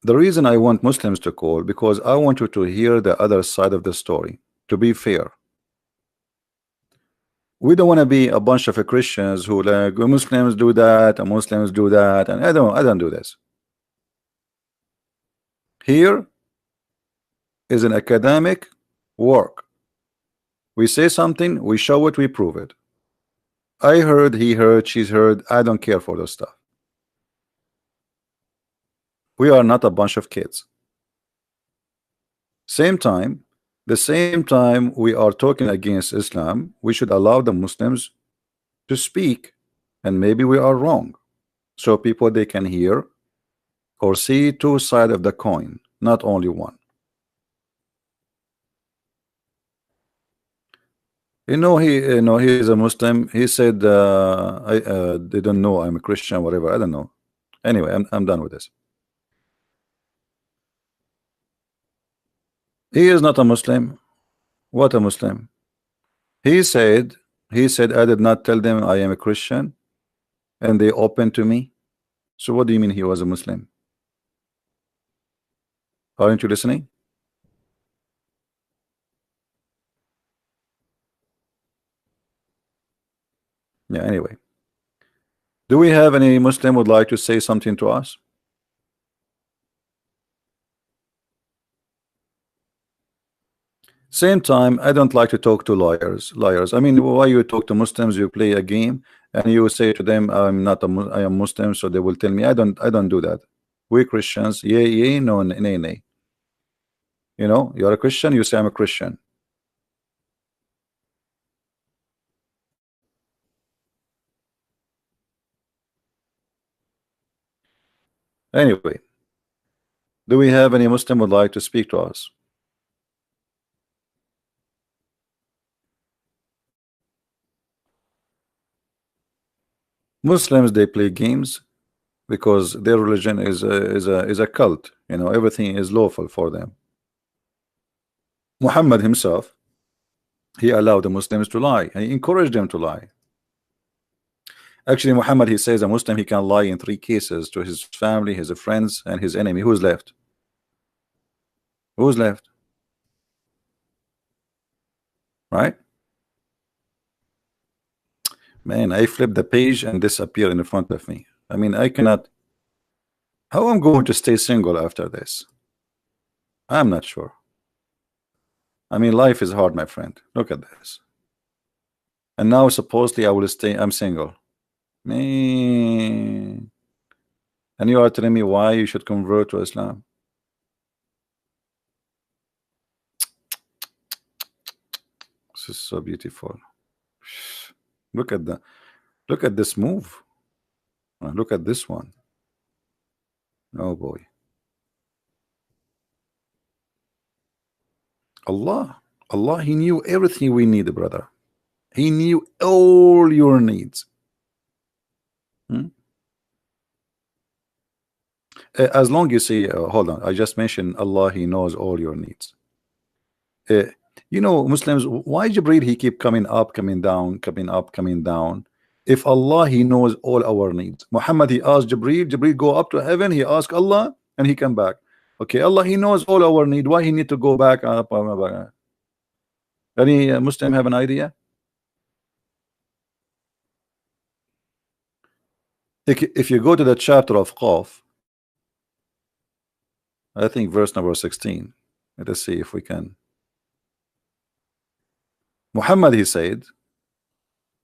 The reason I want Muslims to call, because I want you to hear the other side of the story, to be fair. We don't want to be a bunch of Christians who like Muslims do that and Muslims do that, and I don't do this. Here is an academic work. We say something, we show it, we prove it. I heard, he heard, she's heard. I don't care for this stuff. We are not a bunch of kids. The same time we are talking against Islam, we should allow the Muslims to speak, and maybe we are wrong, so people they can hear or see two sides of the coin, not only one. You know, he is a Muslim. He said they don't know I'm a Christian, whatever. I don't know. Anyway, I'm done with this. He is not a Muslim. What a Muslim? He said I did not tell them I am a Christian, and they opened to me. So what do you mean he was a Muslim? Aren't you listening? Yeah, anyway. Do we have any Muslim would like to say something to us? Same time, I don't like to talk to liars. I mean, why you talk to Muslims? You play a game and you say to them, I am Muslim, so they will tell me I don't do that. We Christians, yay, no, nay. You know, you're a Christian, you say I'm a Christian. Anyway, do we have any Muslim would like to speak to us? Muslims, they play games because their religion is a cult. You know, everything is lawful for them. Muhammad himself, he allowed the Muslims to lie, and he encouraged them to lie. Actually, Muhammad, he says a Muslim, he can lie in 3 cases: to his family, his friends, and his enemy. Who's left? Who's left? Right? Man, I flip the page and disappear in front of me. I mean, I cannot. How I'm going to stay single after this? I'm not sure. I mean, life is hard, my friend. Look at this. And now supposedly I will stay. I'm single. Man. And you are telling me why you should convert to Islam? This is so beautiful. Look at the, look at this move. Look at this one. Oh boy. Allah, He knew everything we need, brother. He knew all your needs. As long as you say, hold on, I just mentioned Allah, He knows all your needs. You know, Muslims, why Jibreel, he keep coming up, coming down, coming up, coming down? If Allah, He knows all our needs. Muhammad, he asked Jibreel, Jibreel go up to heaven, he asked Allah, and he come back. Okay, Allah, He knows all our need. Why He need to go back up? Any Muslim have an idea? If you go to the chapter of Qaf, I think verse number 16. Let us see if we can. Muhammad, he said,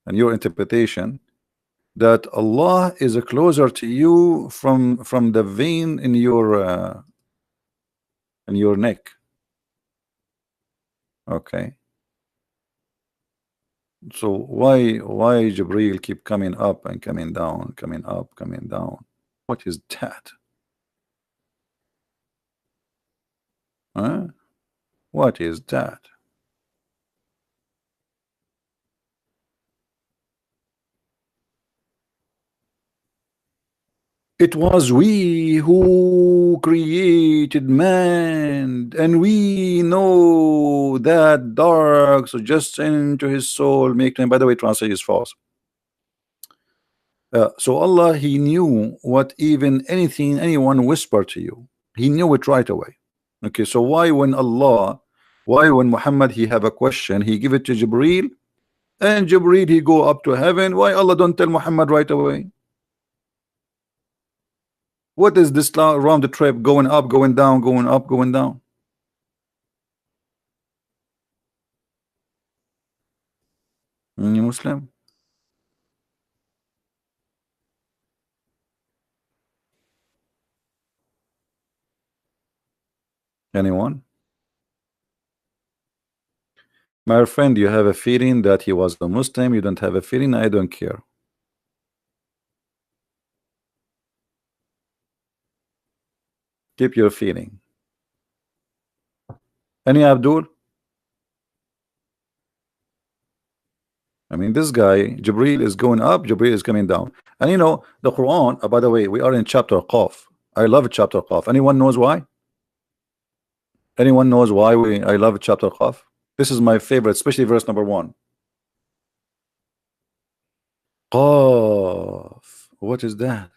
and your interpretation, that Allah is closer to you from the vein in your neck. Okay. So why Jibreel keep coming up and coming down, coming up, coming down? What is that? Huh? What is that? It was we who created man, and we know that dark suggestion to his soul make him. By the way, translation is false. So Allah, He knew what even anyone whispered to you. He knew it right away. Okay, so why when Muhammad, he have a question, he give it to Jibreel, and Jibreel, he go up to heaven? Why Allah don't tell Muhammad right away? What is this round the trip, going up, going down, going up, going down? Any Muslim? Anyone? My friend, you have a feeling that he was a Muslim. You don't have a feeling. I don't care. Keep your feeling. Any Abdul? I mean, this guy, Jibreel is going up, Jibreel is coming down. And you know, the Quran, by the way, we are in chapter Qaf. I love chapter Qaf. Anyone knows why? Anyone knows why I love chapter Qaf? This is my favorite, especially verse number 1. Qaf. What is that?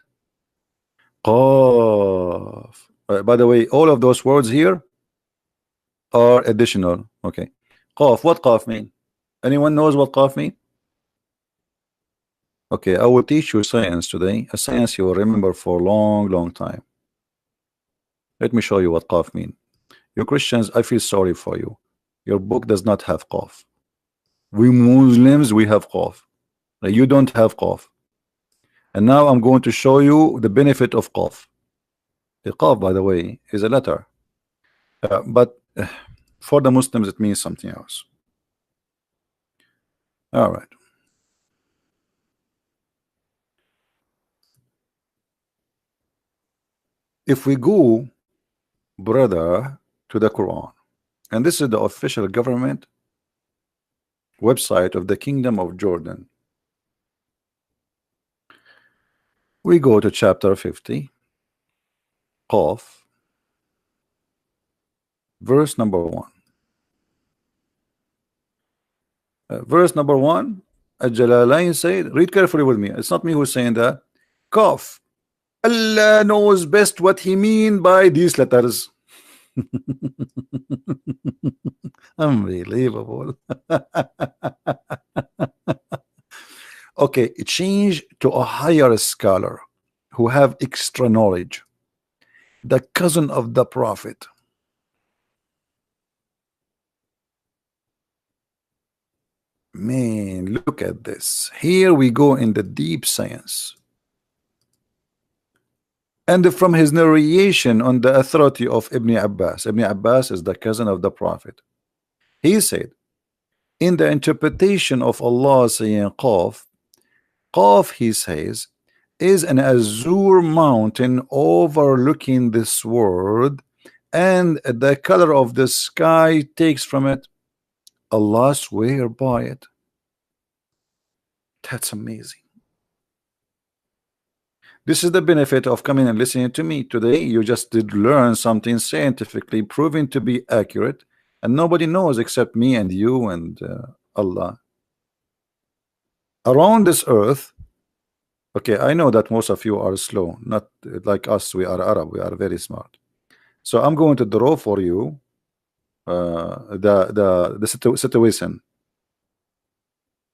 Qaf. By the way, all of those words here are additional. Okay. Qaf. What Qaf mean? Anyone knows what Qaf mean? Okay, I will teach you science today, a science you will remember for a long time. Let me show you what Qaf mean. You Christians, I feel sorry for you. Your book does not have Qaf. We Muslims, we have Qaf. You don't have Qaf. And now I'm going to show you the benefit of Qaf. The Qaf, by the way, is a letter. But for the Muslims, it means something else. All right. If we go, brother, to the Quran, and this is the official government website of the Kingdom of Jordan, we go to chapter 50, Qaf, verse number 1. Verse number 1, Al-Jalalain said, read carefully with me. It's not me who's saying that. Qaf. Allah knows best what he mean by these letters. Unbelievable. Okay, change to a higher scholar who have extra knowledge, the cousin of the prophet. Man, look at this. Here we go in the deep science. And from his narration on the authority of Ibn Abbas. Ibn Abbas is the cousin of the prophet. He said, in the interpretation of Allah saying Qaf, Qaf, he says, is an azure mountain overlooking this world, and the color of the sky takes from it. Allah swear by it. That's amazing. This is the benefit of coming and listening to me today. You just did learn something scientifically proven to be accurate, and nobody knows except me and you and Allah. Around this earth, okay, I know that most of you are slow, not like us. We are Arab, we are very smart. So I'm going to draw for you the situation.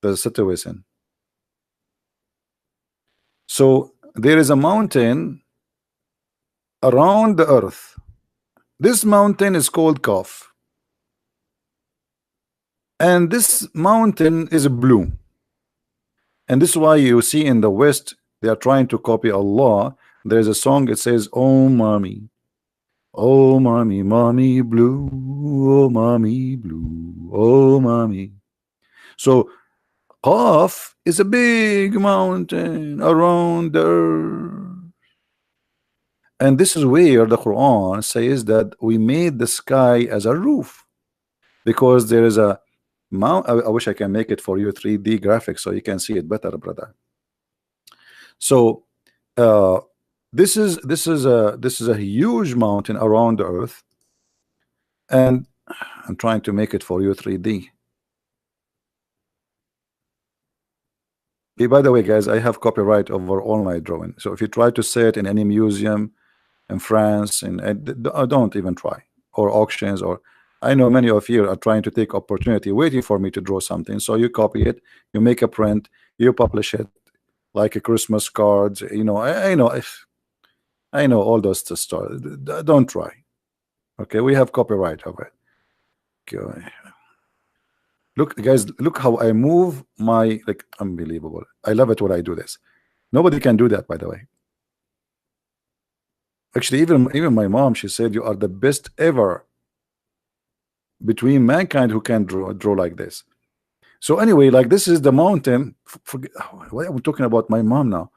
The situation. So there is a mountain around the earth. This mountain is called Qaf, and this mountain is blue. And this is why you see in the West they are trying to copy Allah. There's a song, it says, oh mommy, mommy blue, oh mommy blue, oh mommy. So Qaf is a big mountain around the earth. And this is where the Quran says that we made the sky as a roof, because there is a mount. I wish I can make it for you 3D graphics so you can see it better, brother. So this is a huge mountain around the earth, and I'm trying to make it for you 3D. Hey, by the way, guys, I have copyright over all my drawing, so if you try to say it in any museum in France, and don't even try, or auctions, or I know many of you are trying to take opportunity waiting for me to draw something, so you copy it, you make a print, you publish it like a Christmas cards, you know. I know all those stuff. Don't try. Okay, we have copyright over it. Okay. Look, guys, look how I move my, like, unbelievable. I love it when I do this. Nobody can do that, by the way. Actually, even my mom, she said, you are the best ever between mankind who can draw like this. So anyway, like, this is the mountain. Why am I talking about my mom now?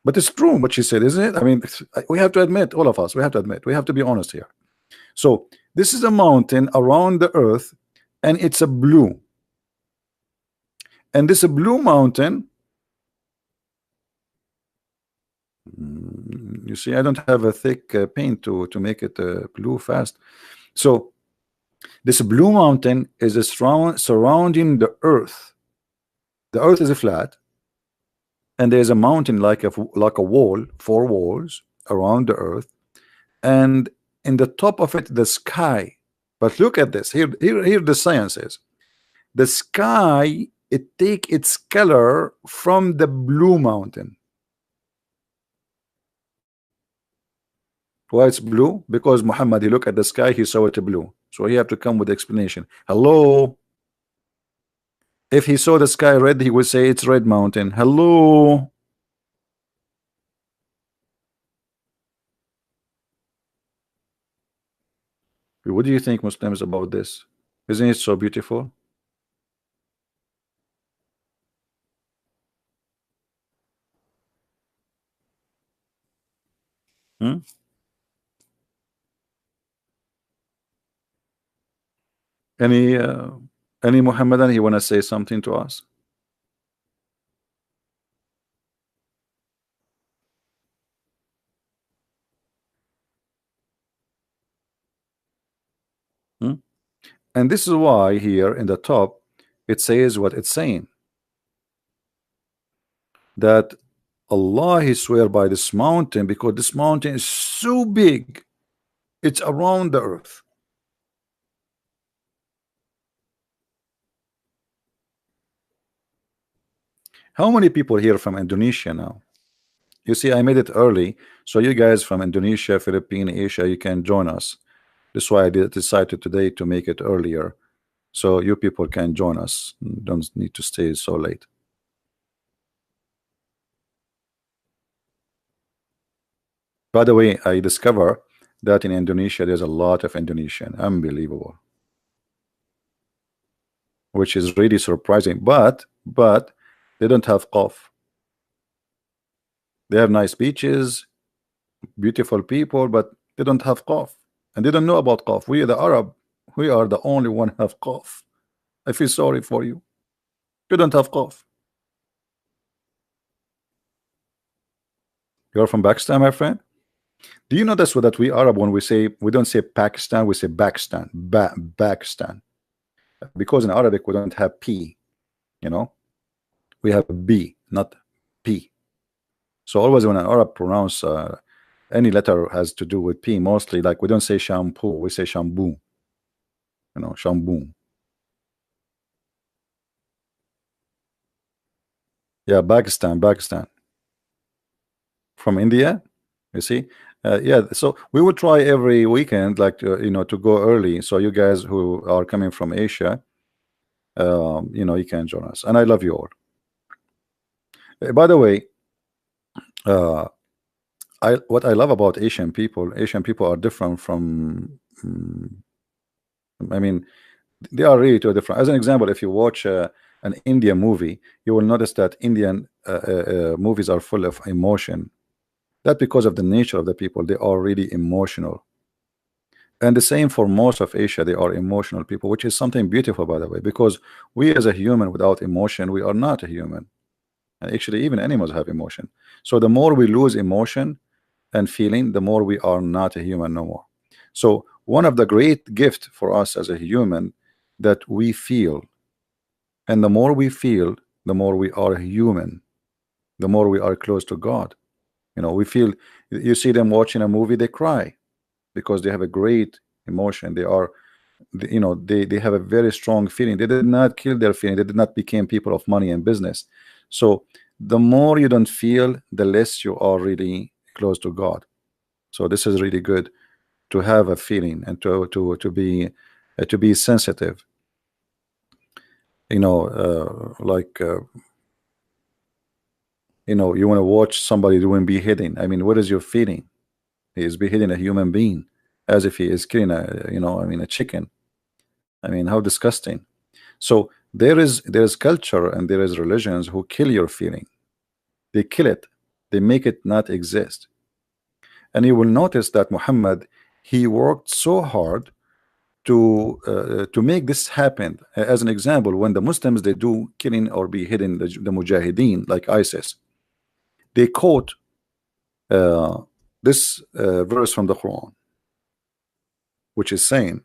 But it's true what she said, isn't it? I mean, we have to admit, all of us, we have to admit, we have to be honest here. So this is a mountain around the earth, and it's a blue. And this blue mountain, you see, I don't have a thick paint to make it blue fast. So this blue mountain is surrounding the earth. The earth is flat, and there's a mountain like a wall, 4 walls around the earth, and in the top of it the sky. But look at this here the science is, the sky, it take its color from the blue mountain. Why it's blue? Because Muhammad, he looked at the sky, he saw it blue, so he have to come with explanation. Hello? If he saw the sky red, he would say it's red mountain. Hello? What do you think, Muslims, about this? Isn't it so beautiful? Hmm? Any Muhammadan, he want to say something to us? Hmm? And this is why here in the top it says what it's saying, that Allah, he swear by this mountain, because this mountain is so big, it's around the earth. How many people here from Indonesia now? You see, I made it early, so you guys from Indonesia, Philippines, Asia, you can join us. That's why I decided today to make it earlier, so you people can join us. Don't need to stay so late. By the way, I discover that in Indonesia there's a lot of Indonesian. Unbelievable. Which is really surprising. But they don't have qaf. They have nice beaches, beautiful people, but they don't have qaf. And they don't know about qaf. We the Arab, we are the only one who have qaf. I feel sorry for you. You don't have qaf. You're from Pakistan, my friend? Do you notice that we Arab, when we say, we don't say Pakistan, we say Pakistan, Pakistan, because in Arabic we don't have P, you know, we have B, not P. So always when an Arab pronounce any letter has to do with P, mostly, like we don't say shampoo, we say shampoo, you know, shampoo. Yeah, Pakistan, from India, you see. Yeah, so we will try every weekend, like you know, to go early, so you guys who are coming from Asia, you know, you can join us. And I love you all. By the way, what I love about Asian people are different from I mean, they are really too different. As an example, if you watch an Indian movie, you will notice that Indian movies are full of emotion. That because of the nature of the people, they are really emotional. And the same for most of Asia, they are emotional people, which is something beautiful, by the way, because we as a human without emotion, we are not a human. And actually, even animals have emotion. So the more we lose emotion and feeling, the more we are not a human no more. So one of the great gift for us as a human, that we feel, and the more we feel, the more we are human, the more we are close to God. You know, we feel, you see them watching a movie, they cry because they have a great emotion. They are, you know, they have a very strong feeling. They did not kill their feeling. They did not become people of money and business. So the more you don't feel, the less you are really close to God. So this is really good to have a feeling and to be sensitive. You know, like you know, you want to watch somebody doing beheading. I mean, what is your feeling? He is beheading a human being as if he is killing a, you know, I mean, a chicken. I mean, how disgusting. So there is culture and there is religions who kill your feeling. They kill it. They make it not exist. And you will notice that Muhammad, he worked so hard to make this happen. As an example, when the Muslims, they do killing or beheading the mujahideen like ISIS, they quote this verse from the Quran, which is saying,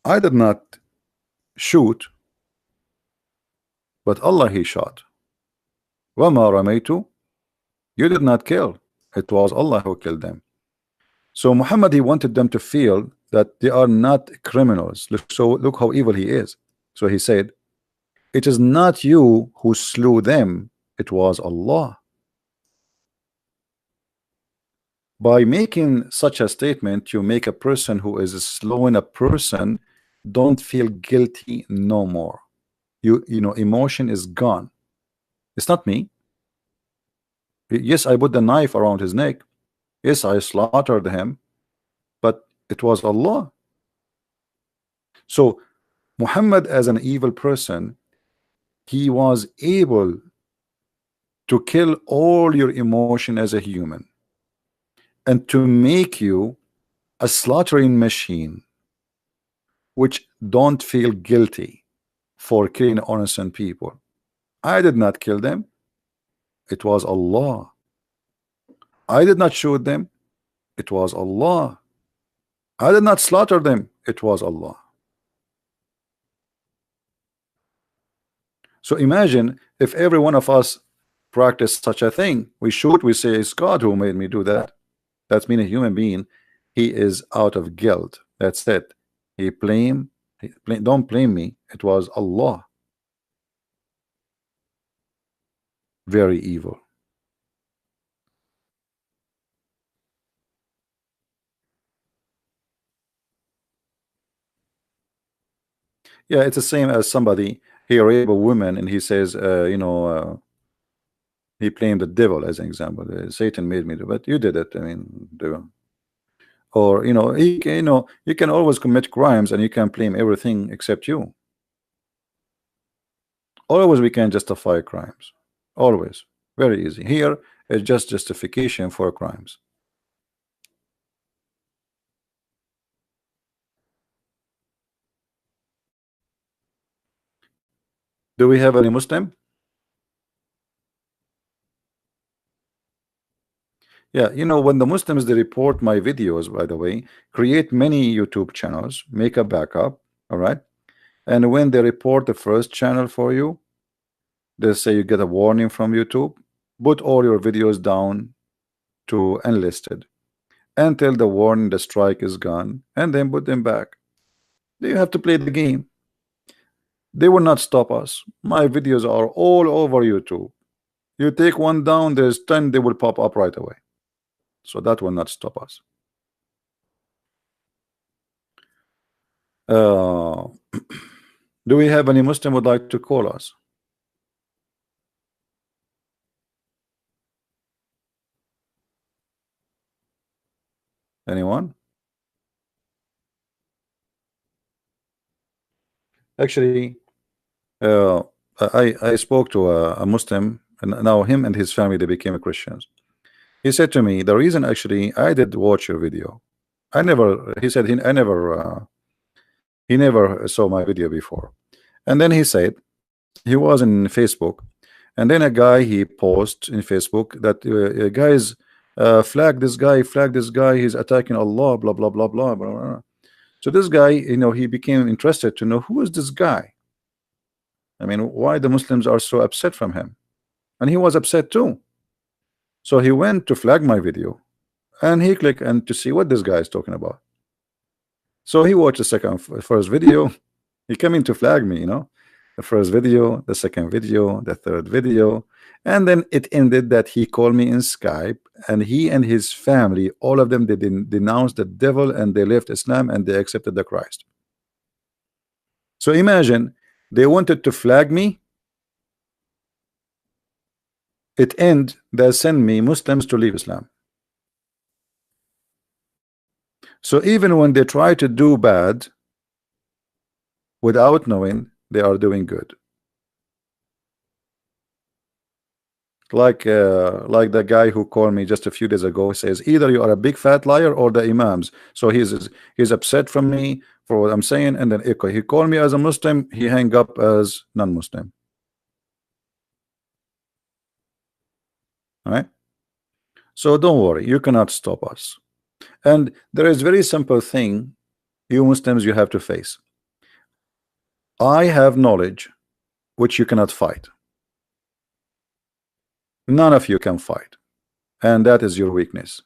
I did not shoot, but Allah he shot. وَمَا رَمَيْتُ, you did not kill, it was Allah who killed them. So Muhammad, he wanted them to feel that they are not criminals. So look how evil he is. So he said, it is not you who slew them, it was Allah. By making such a statement, you make a person who is slowing a person don't feel guilty no more. You know, emotion is gone. It's not me. Yes, I put the knife around his neck. Yes, I slaughtered him, but it was Allah. So Muhammad, as an evil person, he was able to kill all your emotion as a human. and to make you a slaughtering machine which don't feel guilty for killing innocent people. I did not kill them. It was Allah. I did not shoot them. It was Allah. I did not slaughter them. It was Allah. So imagine if every one of us practiced such a thing. We shoot, we say it's God who made me do that. That's mean a human being, he is out of guilt. That's it. Don't blame me. It was Allah. Very evil. Yeah, it's the same as somebody, he rape a woman and he says, he blamed the devil as an example. Satan made me do, but you did it. I mean, or you can always commit crimes and you can blame everything except you. Always we can justify crimes. Always. Very easy. Here it's just justification for crimes. Do we have any Muslim? Yeah, when the Muslims, they report my videos, by the way, create many YouTube channels, make a backup, all right? And when they report the first channel for you, they say you get a warning from YouTube, put all your videos down to unlisted until the warning, the strike is gone, and then put them back. You have to play the game. They will not stop us. My videos are all over YouTube. You take one down, there's 10, they will pop up right away. So that will not stop us. Do we have any Muslim would like to call us? Anyone? Actually, I spoke to a Muslim, and now him and his family, they became Christians. He said to me, the reason actually I did watch your video, he said he never saw my video before. And then he said he was in Facebook, and then a guy, he posts in Facebook that guys, flag this guy, he's attacking Allah, blah blah blah blah blah blah. So this guy, he became interested to know who is this guy. I mean, why the Muslims are so upset from him, and he was upset too. So he went to flag my video, and he clicked and to see what this guy is talking about. So he watched the first video. He came in to flag me, the first video, the second video, the third video, and then it ended that he called me in Skype, and he and his family, all of them, they denounced the devil and they left Islam and they accepted the Christ. So imagine, they wanted to flag me. It end, they send me Muslims to leave Islam. So even when they try to do bad, without knowing, they are doing good. Like the guy who called me just a few days ago, says either you are a big fat liar or the imams. So he's upset from me for what I'm saying, and then he called me as a Muslim, he hang up as non-Muslim. All right? So don't worry, you cannot stop us. And there is very simple thing you Muslims you have to face. I have knowledge which you cannot fight. None of you can fight, and that is your weakness.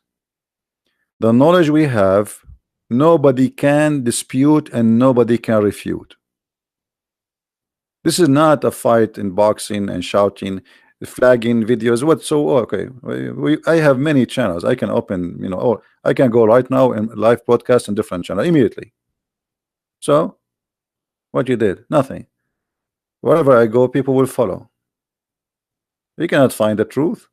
The knowledge we have, nobody can dispute and nobody can refute. This is not a fight in boxing and shouting, flagging videos. Okay, I have many channels. I can open, or I can go right now and live broadcast in different channel immediately. So what you did? Nothing. Wherever I go, people will follow. You cannot find the truth.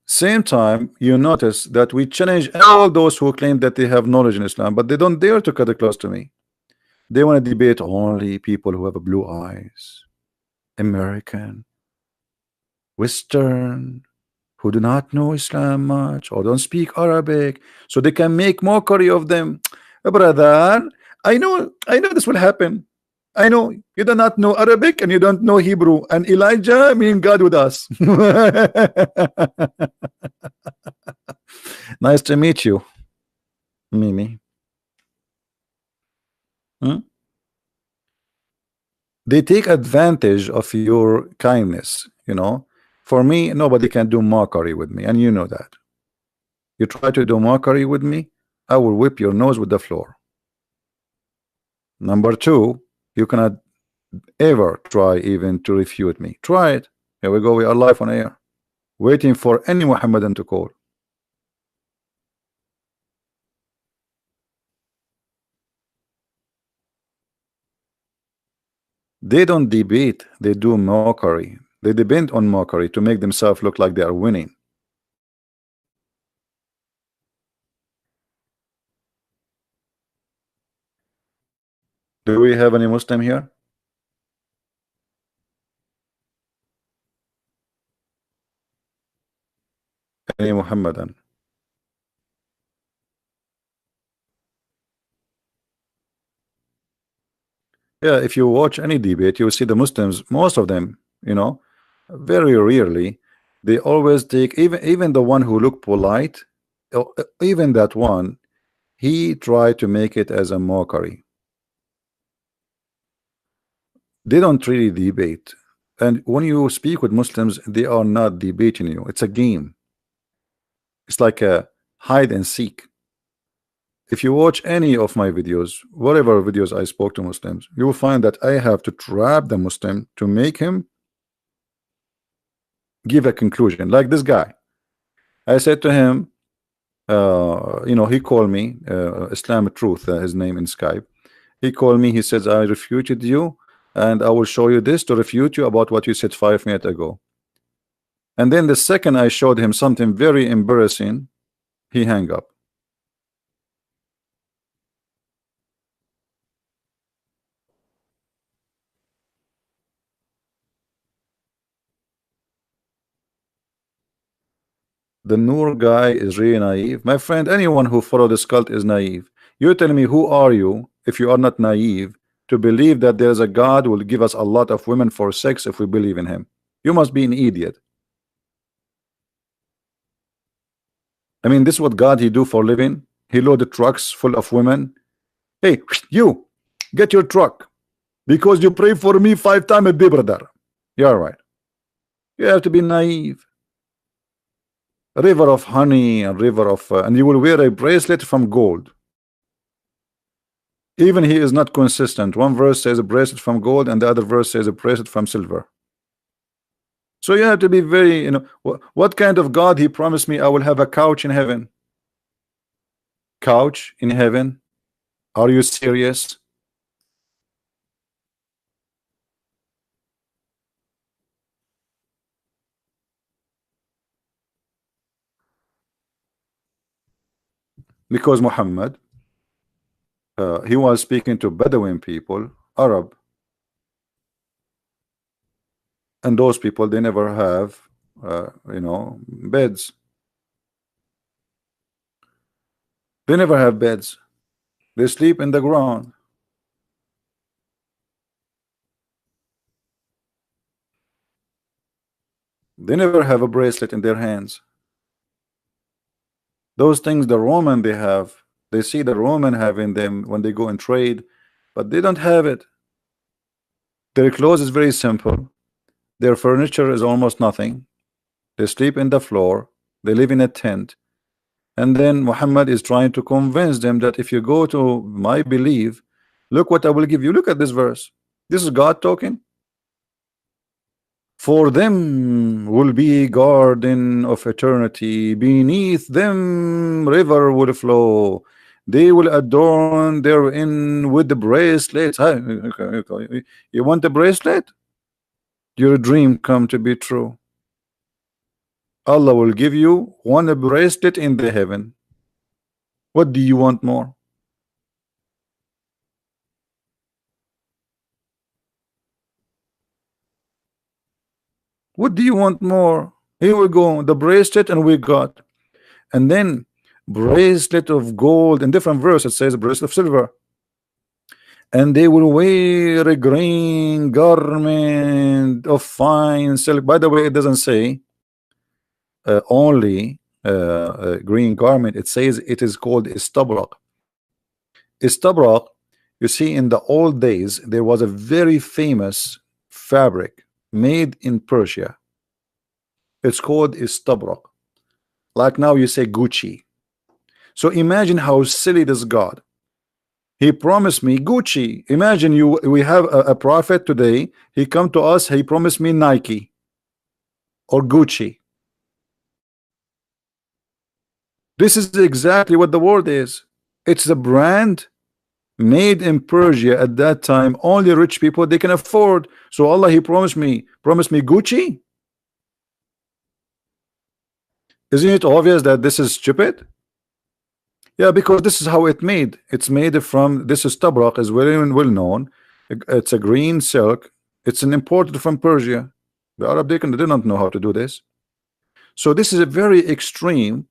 Same time, you notice that we challenge all those who claim that they have knowledge in Islam, but they don't dare to cut it close to me. They want to debate only people who have blue eyes, American, Western, who do not know Islam much or don't speak Arabic, so they can make mockery of them. Brother, I know this will happen. I know you do not know Arabic and you don't know Hebrew, and Elijah mean God with us. Nice to meet you, Mimi. They take advantage of your kindness, you know. For me, nobody can do mockery with me, and you know that. You try to do mockery with me, I will whip your nose with the floor. Number two, you cannot ever try even to refute me. Try it. Here we go. We are live on air, waiting for any Muhammadan to call. They don't debate, they do mockery. They depend on mockery to make themselves look like they are winning. Do we have any Muslim here? Any Muhammadan? Yeah, if you watch any debate, you will see the Muslims, most of them, you know, very rarely, they always take, even the one who look polite, even that one, he tried to make it as a mockery. They don't really debate. And when you speak with Muslims, they are not debating you. It's a game. It's like a hide and seek. If you watch any of my videos, whatever videos I spoke to Muslims, you will find that I have to trap the Muslim to make him give a conclusion. Like this guy, I said to him, you know, he called me Islam Truth, his name in Skype. He called me, he says, I refuted you and I will show you this to refute you about what you said 5 minutes ago. And then the second I showed him something very embarrassing, he hung up. The Noor guy is really naive. My friend, anyone who follow this cult is naive. You tell me, who are you if you are not naive to believe that there's a God who will give us a lot of women for sex if we believe in him? You must be an idiot. I mean, this is what God he do for living. He loaded trucks full of women. Hey, you get your truck because you pray for me 5 times a day, brother. You're right. You have to be naive. A river of honey, a river of and you will wear a bracelet from gold. Even he is not consistent. One verse says a bracelet from gold and the other verse says a bracelet from silver. So you have to be very, you know, what kind of God he promised me I will have a couch in heaven? Couch in heaven? Are you serious? Because Muhammad he was speaking to Bedouin people, Arab, and those people they never have you know, beds. They never have beds. They sleep in the ground. They never have a bracelet in their hands. Those things the Roman they have, they see the Roman having them when they go and trade, but they don't have it. Their clothes is very simple. Their furniture is almost nothing. They sleep in the floor. They live in a tent. And then Muhammad is trying to convince them that if you go to my belief, look what I will give you. Look at this verse. This is God talking. For them will be garden of eternity. Beneath them river will flow. They will adorn therein with the bracelets. You want a bracelet? Your dream come to be true. Allah will give you one bracelet in the heaven. What do you want more? What do you want more? Here we go, the bracelet, and we got, and then bracelet of gold. In different verse it says bracelet of silver. And they will wear a green garment of fine silk. By the way, it doesn't say only a green garment. It says it is called istabrak. Istabrak, you see, in the old days there was a very famous fabric made in Persia. It's called istabrak. Like now you say Gucci. So imagine how silly this God. He promised me Gucci. Imagine we have a prophet today. He come to us. He promised me Nike or Gucci. This is exactly what the word is. It's a brand made in Persia at that time. Only rich people they can afford. So Allah, He promised me Gucci. Isn't it obvious that this is stupid? Yeah, because this is how it made. It's made from, this is tabrak, is very well known. It's a green silk. It's an imported from Persia. The Arab they did not know how to do this. So this is a very extreme,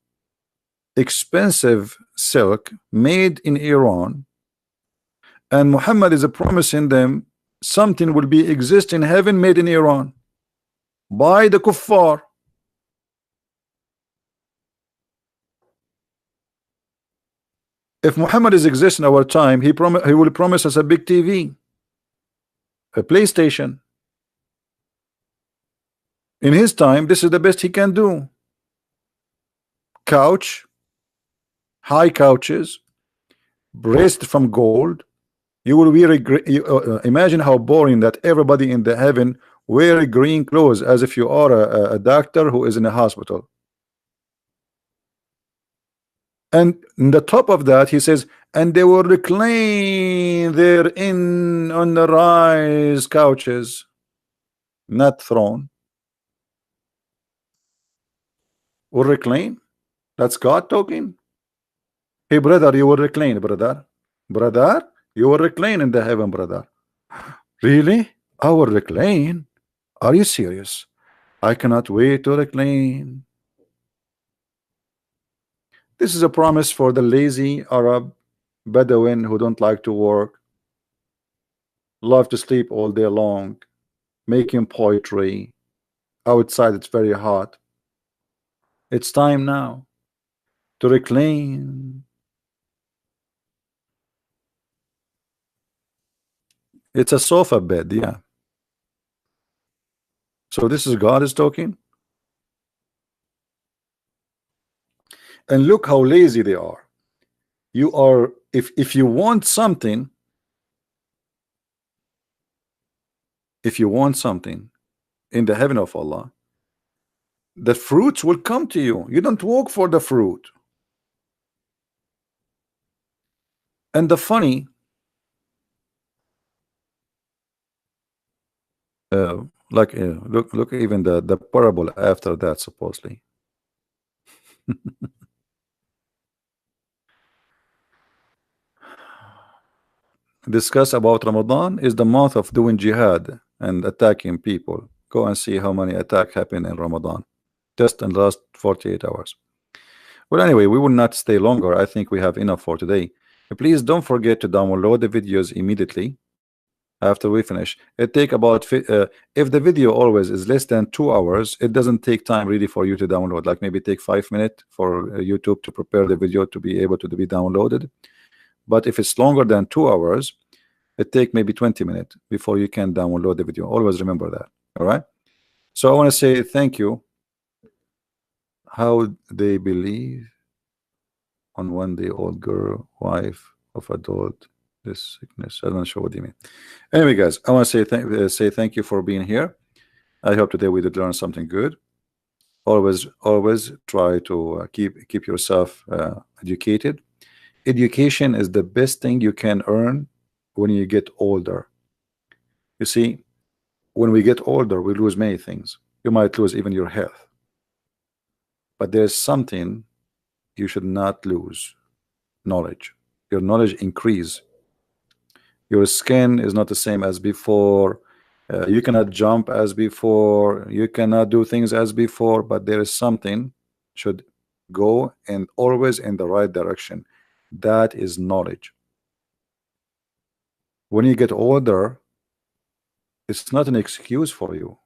expensive silk made in Iran. And Muhammad is promising them something will be exist in heaven made in Iran by the kuffar. If Muhammad is exist in our time, he will promise us a big TV, a PlayStation. In his time, this is the best he can do. Couch, high couches, braced from gold. You will wear imagine how boring that everybody in the heaven wear green clothes as if you are a doctor who is in a hospital. And in the top of that, he says, and they will recline therein on the rise couches, not throne. Will recline? That's God talking. Hey, brother, you will recline, brother. Brother, you will recline in the heaven, brother. Really? I will recline? Are you serious? I cannot wait to recline. This is a promise for the lazy Arab Bedouin who don't like to work, love to sleep all day long, making poetry. Outside it's very hot. It's time now to reclaim. It's a sofa bed, yeah. So this is God is talking. And look how lazy they are. You are, if you want something, in the heaven of Allah, the fruits will come to you. You don't work for the fruit. And the funny, look even the parable after that, supposedly. Discuss about Ramadan is the month of doing jihad and attacking people. Go and see how many attacks happen in Ramadan just in the last 48 hours. Well, anyway, we will not stay longer. I think we have enough for today. Please don't forget to download the videos immediately after we finish. It take about if the video always is less than 2 hours, it doesn't take time really for you to download. Like maybe take 5 minutes for YouTube to prepare the video to be able to be downloaded. But if it's longer than 2 hours, it take maybe 20 minutes before you can download the video. Always remember that. All right. So I want to say thank you. How they believe on 1 day old girl, wife of adult, this sickness. I'm not sure what you mean. Anyway, guys, I want to say thank you for being here. I hope today we did learn something good. Always try to keep yourself educated. Education is the best thing you can earn when you get older. You see, when we get older, we lose many things. You might lose even your health. But there's something you should not lose: knowledge. Your knowledge increase. Your skin is not the same as before. You cannot jump as before, you cannot do things as before, but there is something should go and always in the right direction. That is knowledge. When you get older, it's not an excuse for you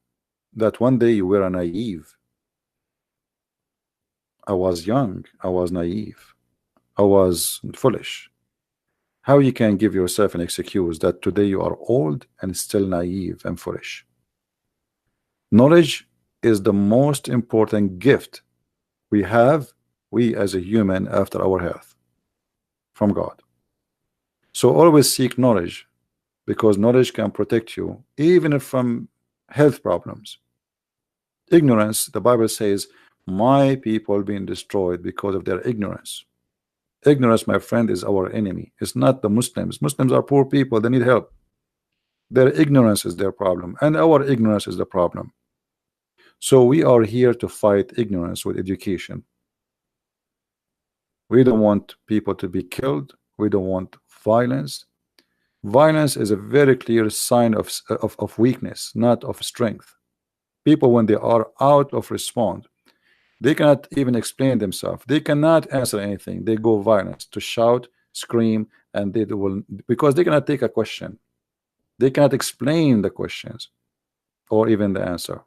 that one day you were naive. I was young, I was naive, I was foolish. How you can give yourself an excuse that today you are old and still naive and foolish? Knowledge is the most important gift we have, we as a human, after our health from God. So always seek knowledge, because knowledge can protect you even from health problems. Ignorance, the Bible says, my people being destroyed because of their ignorance. Ignorance, my friend, is our enemy. It's not the Muslims. Muslims are poor people, they need help. Their ignorance is their problem, and our ignorance is the problem. So we are here to fight ignorance with education. We don't want people to be killed. We don't want violence. Violence is a very clear sign of weakness, not of strength. People, when they are out of response, they cannot even explain themselves. They cannot answer anything. They go violence to shout, scream, and they will, because they cannot take a question. They cannot explain the questions or even the answer.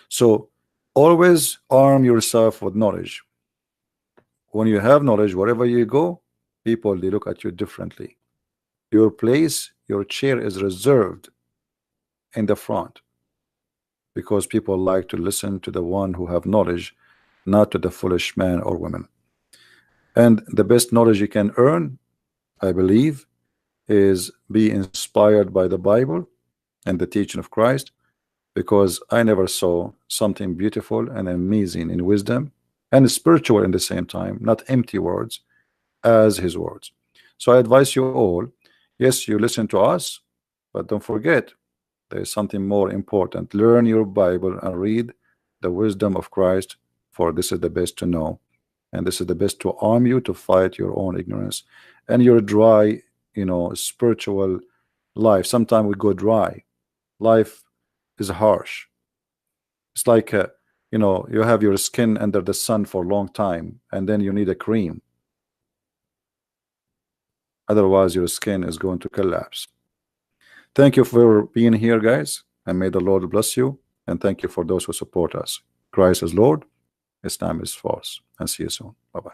So always arm yourself with knowledge. When you have knowledge, wherever you go, people, they look at you differently. Your place, your chair is reserved in the front, because people like to listen to the one who have knowledge, not to the foolish man or woman. And the best knowledge you can earn, I believe, is be inspired by the Bible and the teaching of Christ, because I never saw something beautiful and amazing in wisdom and spiritual in the same time, not empty words, as his words. So I advise you all, yes, you listen to us, but don't forget, there is something more important. Learn your Bible and read the wisdom of Christ, for this is the best to know, and this is the best to arm you to fight your own ignorance and your dry, spiritual life. Sometimes we go dry. Life is harsh. It's like you have your skin under the sun for a long time, and then you need a cream. Otherwise, your skin is going to collapse. Thank you for being here, guys, and may the Lord bless you. And thank you for those who support us. Christ is Lord, Islam is false. And see you soon. Bye-bye.